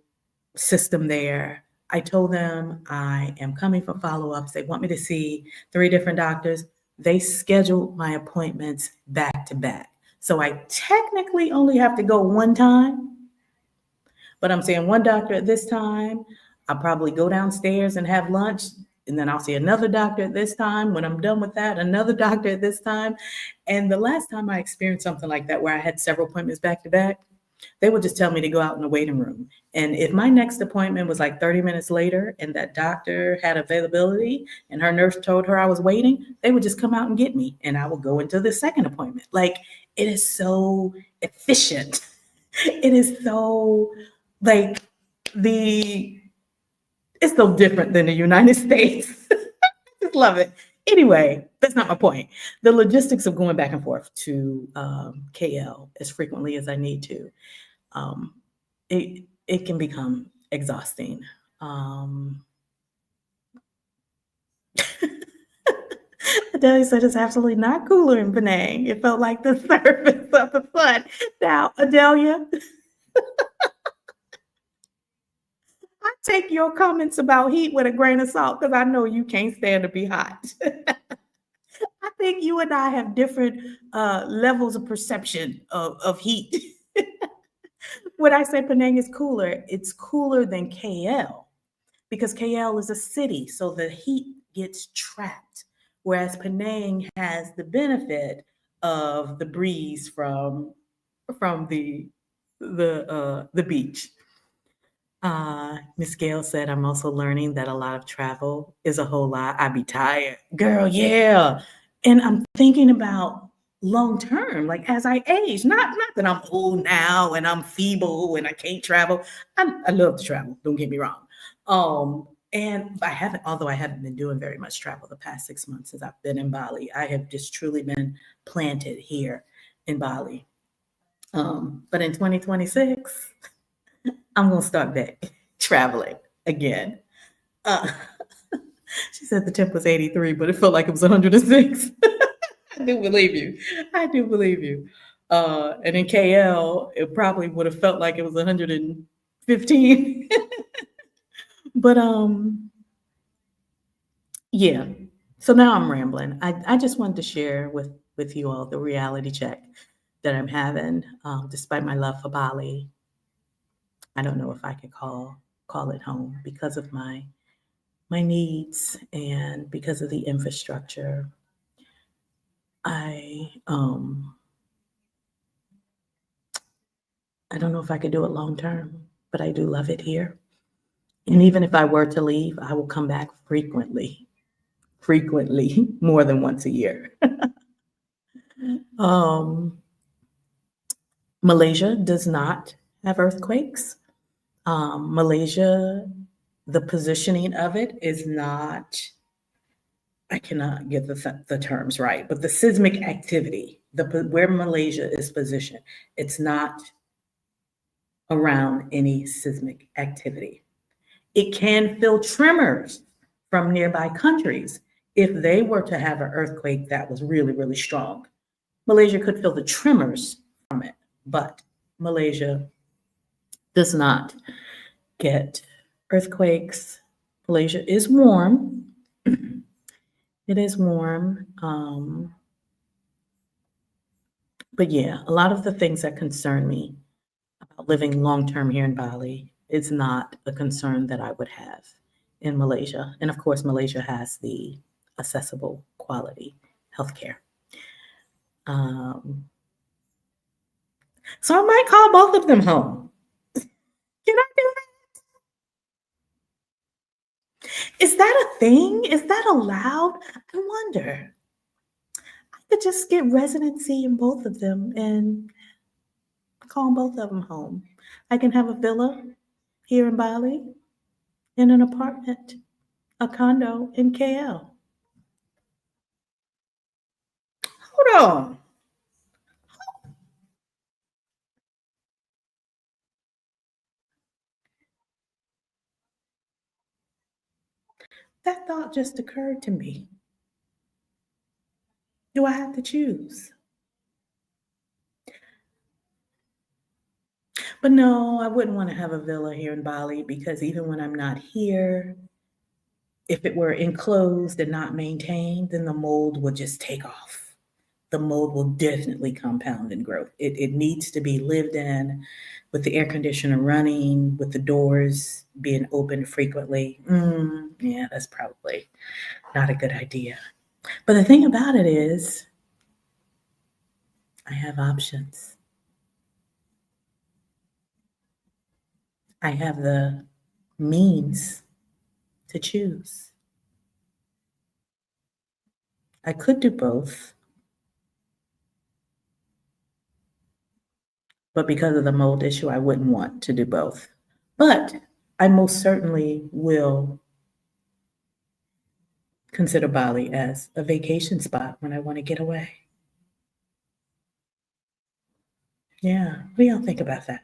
system there. I told them I am coming for follow-ups. They want me to see 3 different doctors. They scheduled my appointments back to back. So I technically only have to go one time, but I'm seeing one doctor at this time. I'll probably go downstairs and have lunch, and then I'll see another doctor at this time. When I'm done with that, another doctor at this time. And the last time I experienced something like that, where I had several appointments back to back, they would just tell me to go out in the waiting room. And if my next appointment was like 30 minutes later and that doctor had availability and her nurse told her I was waiting, they would just come out and get me and I would go into the second appointment. Like, it is so efficient. It is so like the it's so different than the United States. Just love it. Anyway, that's not my point. The logistics of going back and forth to KL as frequently as I need to, it can become exhausting. Um, Adelia said it's absolutely not cooler in Penang. It felt like the surface of the sun. Now, Adelia, I take your comments about heat with a grain of salt because I know you can't stand to be hot. I think you and I have different levels of perception of heat. When I say Penang is cooler, it's cooler than KL because KL is a city, so the heat gets trapped. Whereas Penang has the benefit of the breeze from the beach. Miss Gail said, I'm also learning that a lot of travel is a whole lot. I be tired. Girl, yeah. And I'm thinking about long term, like as I age, not that I'm old now and I'm feeble and I can't travel. I love to travel, don't get me wrong. And although I haven't been doing very much travel the past 6 months since I've been in Bali, I have just truly been planted here in Bali. But in 2026, I'm gonna start back traveling again. Uh, she said the temp was 83, but it felt like it was 106. I do believe you. I do believe you. And in KL, it probably would have felt like it was 115. But yeah. So now I'm rambling. I just wanted to share with you all the reality check that I'm having, despite my love for Bali. I don't know if I could call it home because of my needs and because of the infrastructure. I don't know if I could do it long term, but I do love it here. And even if I were to leave, I will come back frequently, more than once a year. um, Malaysia does not have earthquakes. Malaysia, the positioning of it is not, I cannot get the terms right, but the seismic activity, where Malaysia is positioned, it's not around any seismic activity. It can feel tremors from nearby countries if they were to have an earthquake that was really, really strong. Malaysia could feel the tremors from it, but Malaysia does not get earthquakes. Malaysia is warm. It is warm. But yeah, a lot of the things that concern me about living long term here in Bali is not a concern that I would have in Malaysia. And of course, Malaysia has the accessible quality healthcare. Um, so I might call both of them home. Can I do that? Is that a thing? Is that allowed? I wonder. I could just get residency in both of them and call both of them home. I can have a villa here in Bali and an apartment, a condo in KL. Hold on. That thought just occurred to me. Do I have to choose? But no, I wouldn't want to have a villa here in Bali because even when I'm not here, if it were enclosed and not maintained, then the mold would just take off. The mold will definitely compound and grow. It needs to be lived in with the air conditioner running, with the doors being open frequently. Yeah, that's probably not a good idea. But the thing about it is, I have options. I have the means to choose. I could do both, but because of the mold issue, I wouldn't want to do both. But I most certainly will consider Bali as a vacation spot when I want to get away. Yeah. What do y'all think about that?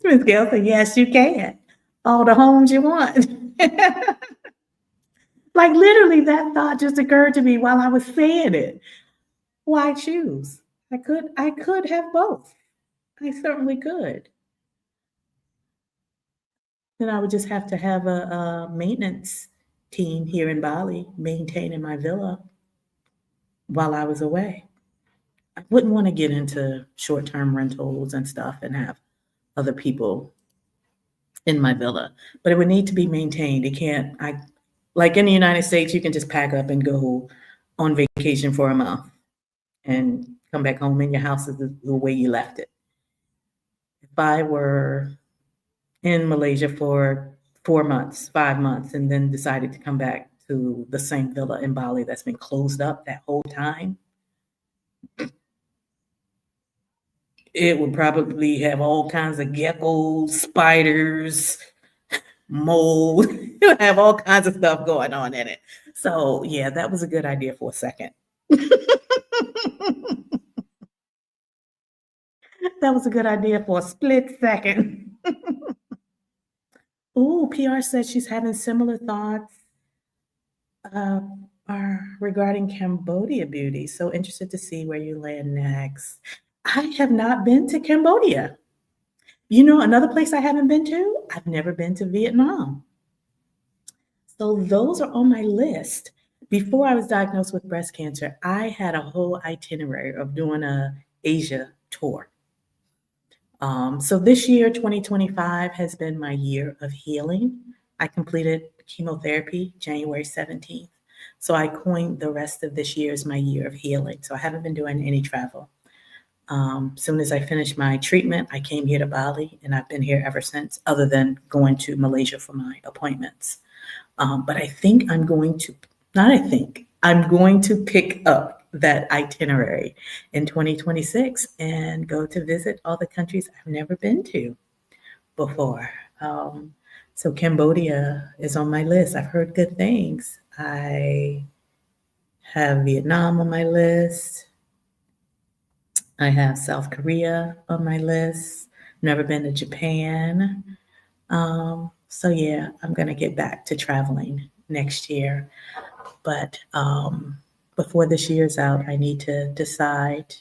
Ms. Gail said, yes, you can. all the homes you want. Like literally that thought just occurred to me while I was saying it. Why choose? I could have both. I certainly could. Then I would just have to have a maintenance team here in Bali maintaining my villa while I was away. I wouldn't want to get into short-term rentals and stuff and have other people in my villa, but it would need to be maintained. It can't, I, like in the United States, you can just pack up and go on vacation for a month and come back home and your house is the way you left it. If I were in Malaysia for 4 months, 5 months, and then decided to come back to the same villa in Bali that's been closed up that whole time, it would probably have all kinds of geckos, spiders, mold. It would have all kinds of stuff going on in it. So, yeah, that was a good idea for a second. That was a good idea for a split second. Ooh, PR says she's having similar thoughts uh, regarding Cambodia beauty. So interested to see where you land next. I have not been to Cambodia. You know, another place I haven't been to, I've never been to Vietnam. So those are on my list. Before I was diagnosed with breast cancer, I had a whole itinerary of doing a Asia tour. So this year, 2025, has been my year of healing. I completed chemotherapy January 17th. So I coined the rest of this year as my year of healing. So I haven't been doing any travel. Soon as I finished my treatment, I came here to Bali and I've been here ever since, other than going to Malaysia for my appointments. But I think I'm going to, not I think, I'm going to pick up that itinerary in 2026 and go to visit all the countries I've never been to before. So Cambodia is on my list. I've heard good things. I have Vietnam on my list. I have South Korea on my list. Never been to Japan. So yeah, I'm gonna get back to traveling next year. But before this year's out, I need to decide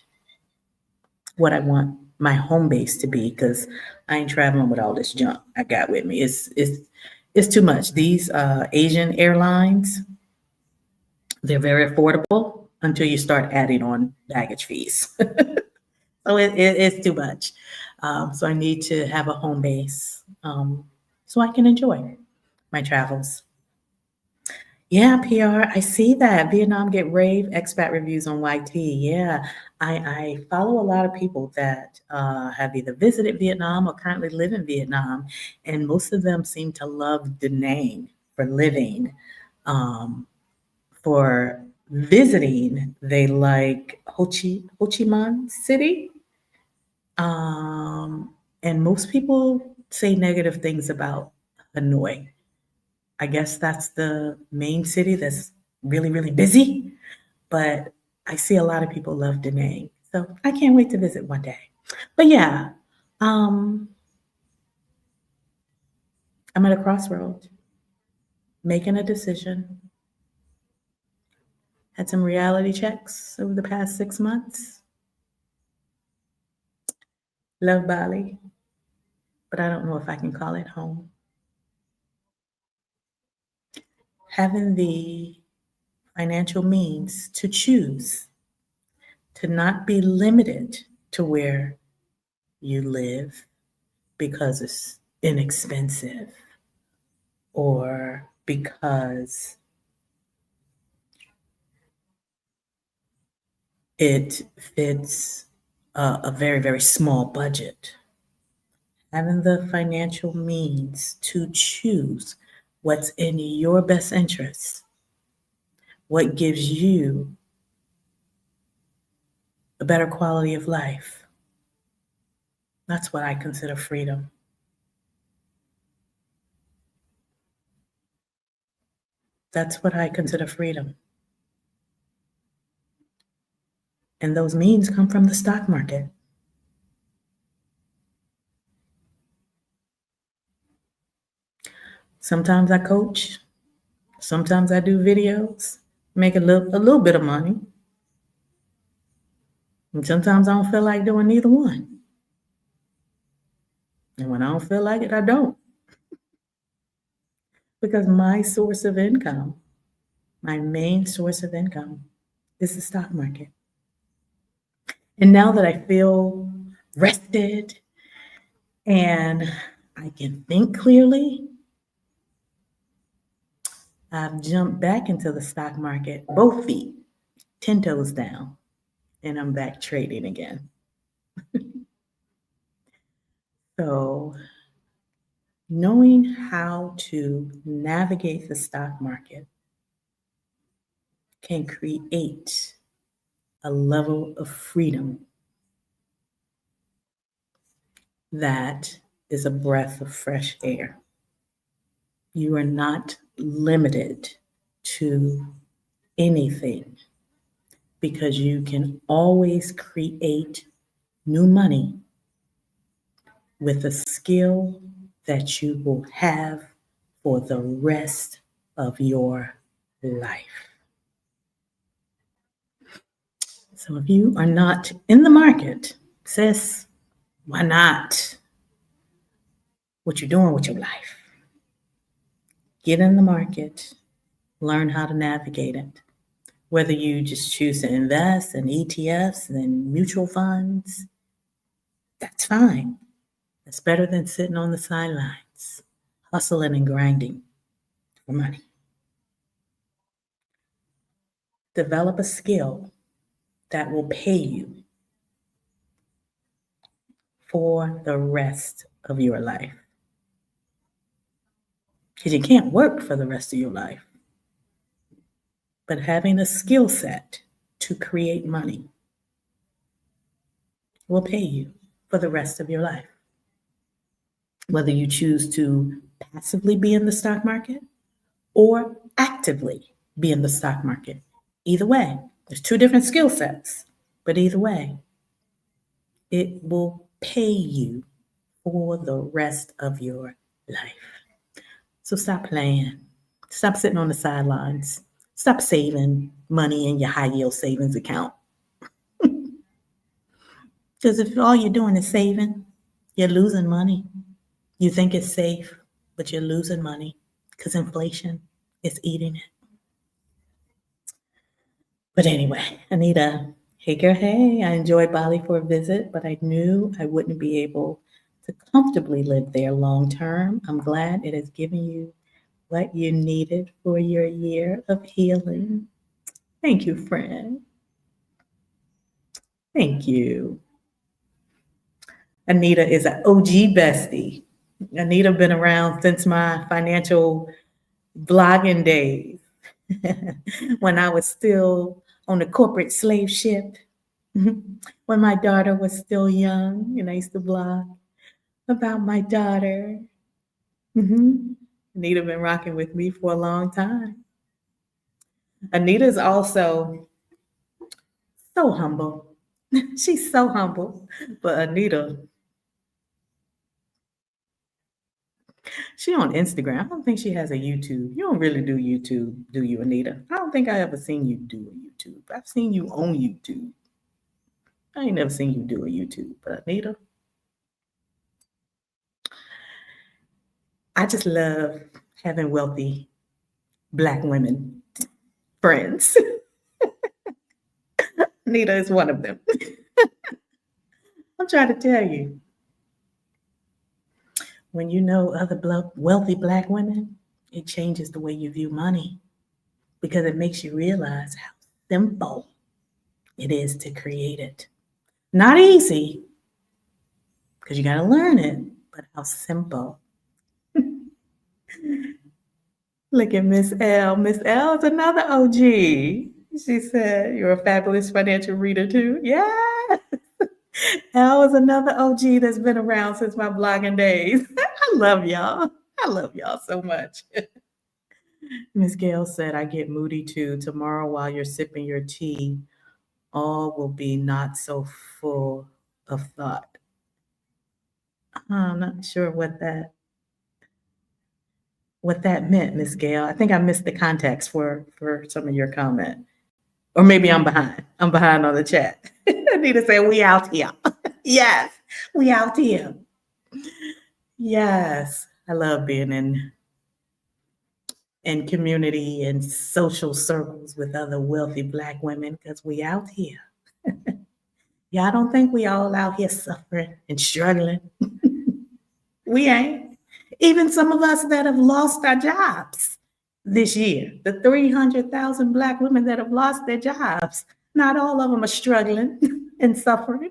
what I want my home base to be because I ain't traveling with all this junk I got with me. It's too much. These Asian airlines, they're very affordable until you start adding on baggage fees. So it's too much. So I need to have a home base so I can enjoy my travels. Yeah, PR. I see that Vietnam get rave expat reviews on YT. Yeah, I follow a lot of people that have either visited Vietnam or currently live in Vietnam, and most of them seem to love Da Nang for living. Um, for visiting, they like Ho Chi Minh City. And most people say negative things about Hanoi. I guess that's the main city that's really, really busy. But I see a lot of people love Da Nang. So I can't wait to visit one day. But yeah, um, I'm at a crossroad, making a decision. Had some reality checks over the past 6 months. Love Bali, but I don't know if I can call it home. Having the financial means to choose, to not be limited to where you live because it's inexpensive or because it fits a very, very small budget. Having the financial means to choose what's in your best interest, what gives you a better quality of life. That's what I consider freedom. That's what I consider freedom. And those means come from the stock market. Sometimes I coach, sometimes I do videos, make a little bit of money, and sometimes I don't feel like doing neither one. And when I don't feel like it, I don't. Because my source of income, my main source of income, is the stock market. And now that I feel rested and I can think clearly, I've jumped back into the stock market, both feet, 10 toes down, and I'm back trading again. So, knowing how to navigate the stock market can create a level of freedom that is a breath of fresh air. You are not limited to anything because you can always create new money with a skill that you will have for the rest of your life. So if you are not in the market, sis, why not? What you're doing with your life? Get in the market, learn how to navigate it. Whether you just choose to invest in ETFs and mutual funds, that's fine. It's better than sitting on the sidelines, hustling and grinding for money. Develop a skill that will pay you for the rest of your life. Because you can't work for the rest of your life. But having a skill set to create money will pay you for the rest of your life. Whether you choose to passively be in the stock market or actively be in the stock market. Either way, there's two different skill sets, but either way, it will pay you for the rest of your life. So stop playing. Stop sitting on the sidelines. Stop saving money in your high yield savings account. Because if all you're doing is saving, you're losing money. You think it's safe, but you're losing money because inflation is eating it. But anyway, Anita, hey girl, hey, I enjoyed Bali for a visit, but I knew I wouldn't be able to comfortably live there long term. I'm glad it has given you what you needed for your year of healing. Thank you, friend. Thank you. Anita is an OG bestie. Anita been around since my financial blogging days when I was still on the corporate slave ship, when my daughter was still young, and I used to blog about my daughter. Anita been rocking with me for a long time. Anita's also so humble. She's so humble. But Anita, she on Instagram. I don't think she has a YouTube. You don't really do YouTube, do you, Anita? I don't think I ever seen you do a YouTube. I've seen you on YouTube. I ain't never seen you do a YouTube. But Anita, I just love having wealthy Black women friends. Anita is one of them. I'm trying to tell you. When you know other wealthy Black women, it changes the way you view money because it makes you realize how simple it is to create it. Not easy, because you got to learn it, but how simple. Look at Miss L. Miss L is another OG. She said, "You're a fabulous financial reader, too." Yeah. L is another OG that's been around since my blogging days. I love y'all. I love y'all so much. Miss Gail said, "I get moody too. Tomorrow, while you're sipping your tea, all will be not so full of thought." I'm not sure what that what that meant, Miss Gail. I think I missed the context for some of your comment. Or maybe I'm behind. I'm behind on the chat. Anita said, we out here. Yes, we out here. Yes, I love being in community and social circles with other wealthy Black women because we out here. Y'all don't think we all out here suffering and struggling? We ain't. Even some of us that have lost our jobs this year, the 300,000 Black women that have lost their jobs, not all of them are struggling and suffering.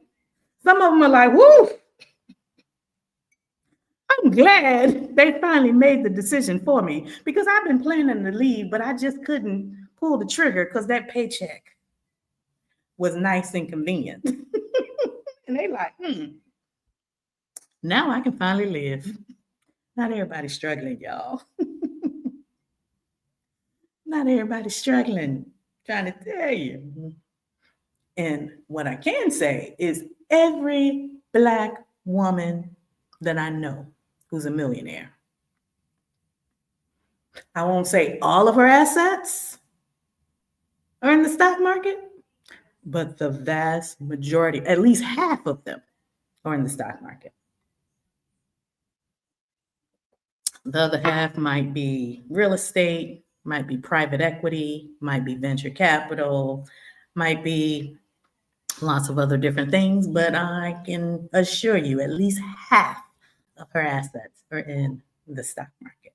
Some of them are like, whoo, I'm glad they finally made the decision for me because I've been planning to leave, but I just couldn't pull the trigger because that paycheck was nice and convenient. And they like, now I can finally live. Not everybody's struggling, y'all. Not everybody's struggling, trying to tell you. And what I can say is every Black woman that I know who's a millionaire, I won't say all of her assets are in the stock market, but the vast majority, at least half of them, are in the stock market. The other half might be real estate, might be private equity, might be venture capital, might be lots of other different things, but I can assure you at least half of her assets are in the stock market.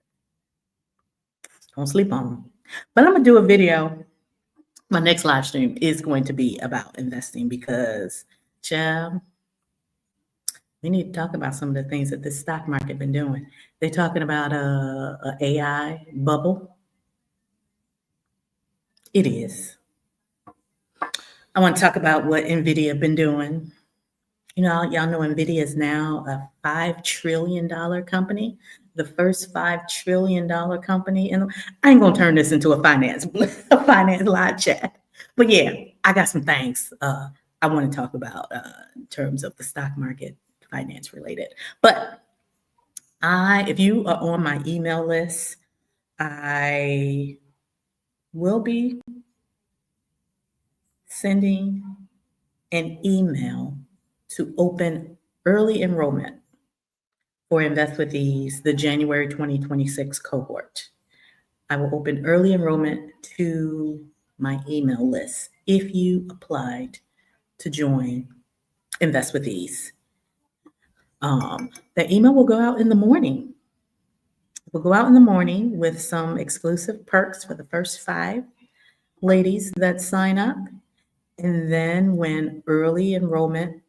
Don't sleep on them. But I'm going to do a video. My next live stream is going to be about investing because, child, we need to talk about some of the things that the stock market been doing. They're talking about a AI bubble. It is. I want to talk about what NVIDIA been doing. You know, y'all know NVIDIA is now a $5 trillion company, the first $5 trillion company. And I ain't gonna turn this into a finance live chat. But yeah, I got some things I want to talk about in terms of the stock market, finance related. But if you are on my email list, I will be sending an email to open early enrollment for Invest with Ease, the January 2026 cohort. I will open early enrollment to my email list if you applied to join Invest with Ease. The email will go out in the morning. We'll go out in the morning with some exclusive perks for the first 5 ladies that sign up. And then when early enrollment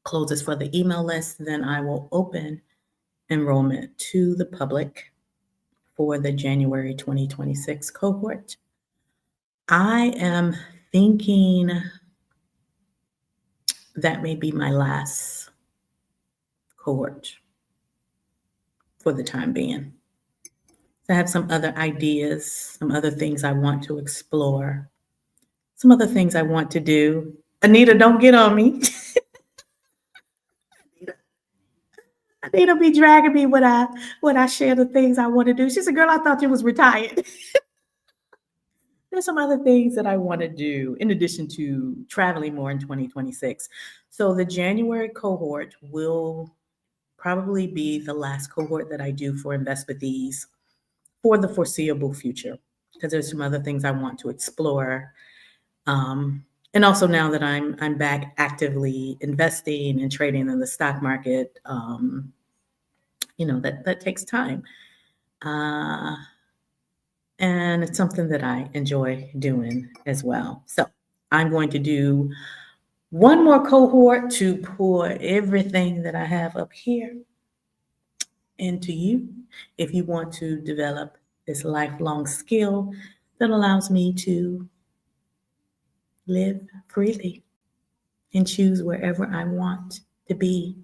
closes for the email list, then I will open enrollment to the public for the January 2026 cohort. I am thinking that may be my last cohort for the time being. So I have some other ideas, some other things I want to explore, some other things I want to do. Anita, don't get on me. Anita be dragging me when I share the things I want to do. She said, girl, I thought you was retired. There's some other things that I want to do in addition to traveling more in 2026. So the January cohort will probably be the last cohort that I do for Invest with Ease for the foreseeable future, because there's some other things I want to explore. And also now that I'm back actively investing and trading in the stock market, that takes time. And it's something that I enjoy doing as well. So I'm going to do one more cohort to pour everything that I have up here into you if you want to develop this lifelong skill that allows me to live freely and choose wherever I want to be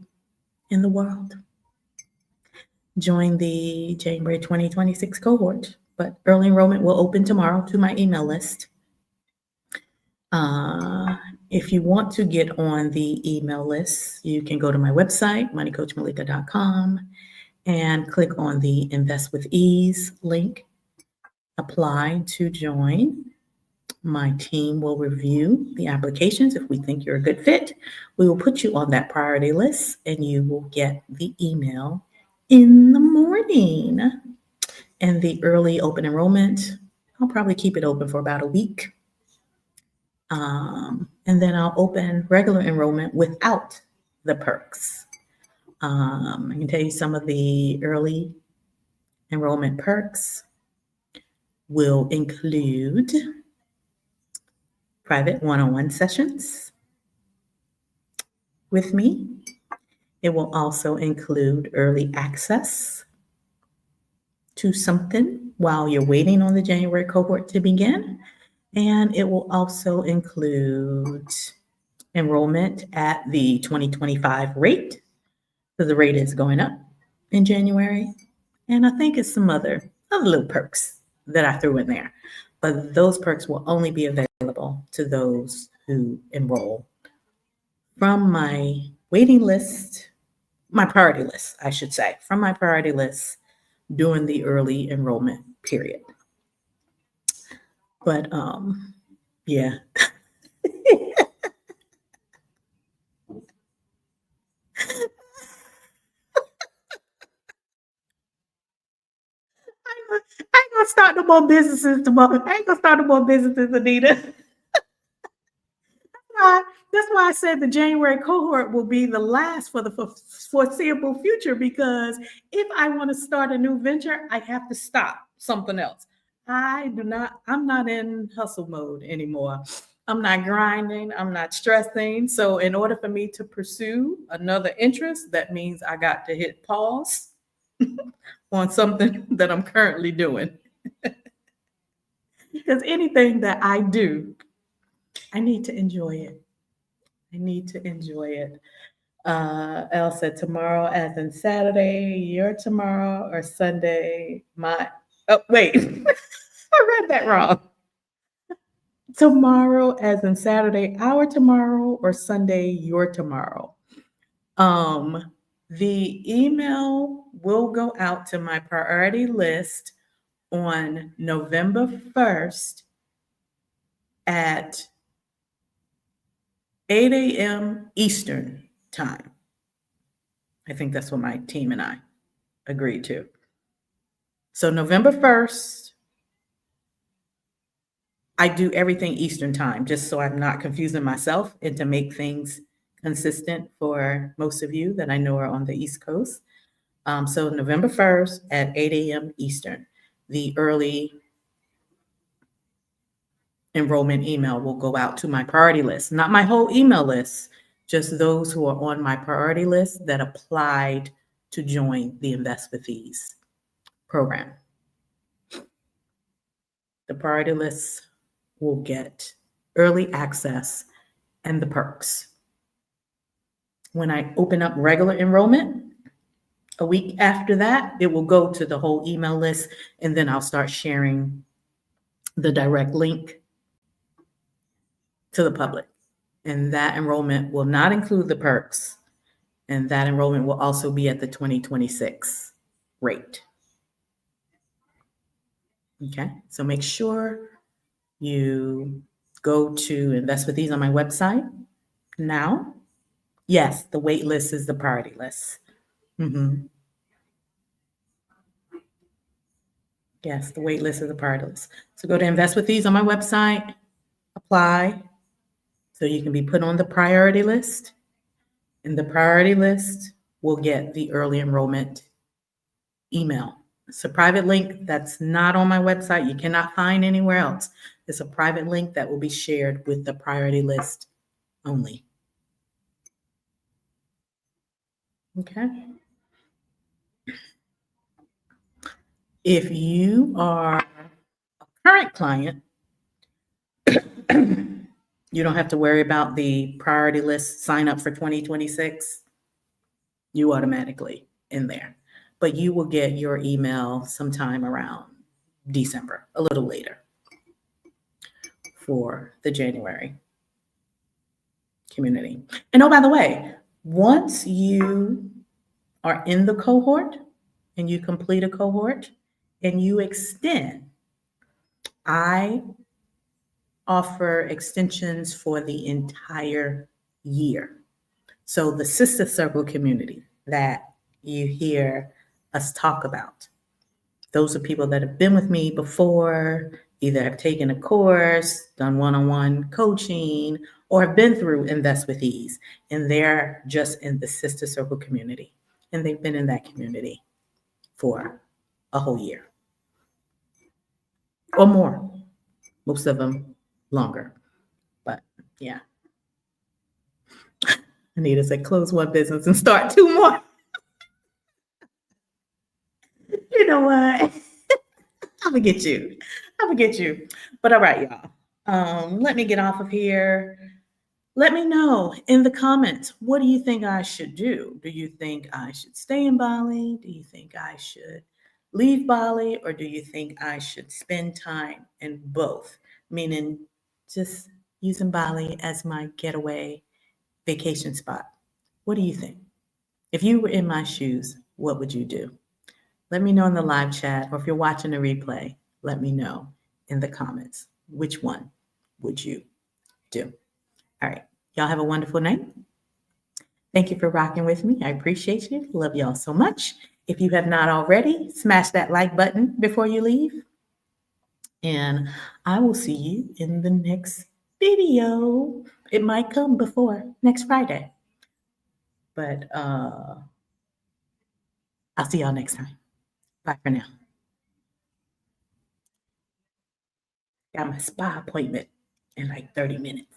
in the world. Join the January 2026 cohort, but early enrollment will open tomorrow to my email list. If you want to get on the email list, you can go to my website, moneycoachmalika.com, and click on the Invest with Ease link, apply to join. My team will review the applications. If we think you're a good fit, we will put you on that priority list and you will get the email in the morning. And the early open enrollment, I'll probably keep it open for about a week. And then I'll open regular enrollment without the perks. I can tell you some of the early enrollment perks will include private one-on-one sessions with me. It will also include early access to something while you're waiting on the January cohort to begin. And it will also include enrollment at the 2025 rate. So the rate is going up in January. And I think it's some other little perks that I threw in there. But those perks will only be available to those who enroll from my waiting list, my priority list, I should say, from my priority list during the early enrollment period. But yeah. I ain't gonna start no more businesses tomorrow. I ain't gonna start no more businesses, Anita. That's why I said the January cohort will be the last for the foreseeable future, because if I want to start a new venture, I have to stop something else. I'm not in hustle mode anymore. I'm not grinding, I'm not stressing. So in order for me to pursue another interest, that means I got to hit pause on something that I'm currently doing. Because anything that I do, I need to enjoy it. I need to enjoy it. Elle said tomorrow, as in Saturday, your tomorrow, or Sunday, my. Oh, wait, I read that wrong. Tomorrow, as in Saturday, our tomorrow, or Sunday, your tomorrow. The email will go out to my priority list on November 1st at 8 a.m. Eastern time. I think that's what my team and I agreed to. So November 1st, I do everything Eastern time, just so I'm not confusing myself, and to make things consistent for most of you that I know are on the East Coast. So November 1st at 8 a.m. Eastern, the early enrollment email will go out to my priority list, not my whole email list, just those who are on my priority list that applied to join the Invest with Ease program. The priority list will get early access and the perks. When I open up regular enrollment, a week after that, it will go to the whole email list, and then I'll start sharing the direct link to the public. And that enrollment will not include the perks, and that enrollment will also be at the 2026 rate. Okay, so make sure you go to Invest with Ease on my website now. Yes, the wait list is the priority list. Yes, the wait list is the priority list. So go to Invest with Ease on my website, apply, so you can be put on the priority list. And the priority list will get the early enrollment email. It's a private link that's not on my website. You cannot find anywhere else. It's a private link that will be shared with the priority list only. Okay. If you are a current client, you don't have to worry about the priority list sign up for 2026. You automatically in there, but you will get your email sometime around December, a little later, for the January community. And oh, by the way, once you are in the cohort, and you complete a cohort and you extend, I offer extensions for the entire year. So the sister circle community that you hear us talk about, those are people that have been with me before, either have taken a course, done one-on-one coaching, or have been through Invest with Ease, and they're just in the sister circle community, and they've been in that community for a whole year or more. Most of them longer, but yeah. Anita said, close one business and start two more. You know what? I'm gonna get you. I'm gonna get you. But all right, y'all. Let me get off of here. Let me know in the comments, what do you think I should do? Do you think I should stay in Bali? Do you think I should leave Bali? Or do you think I should spend time in both? Meaning just using Bali as my getaway vacation spot. What do you think? If you were in my shoes, what would you do? Let me know in the live chat, or if you're watching a replay, let me know in the comments. Which one would you do? All right. Y'all have a wonderful night. Thank you for rocking with me. I appreciate you. Love y'all so much. If you have not already, smash that like button before you leave. And I will see you in the next video. It might come before next Friday. But I'll see y'all next time. Bye for now. Got my spa appointment in like 30 minutes.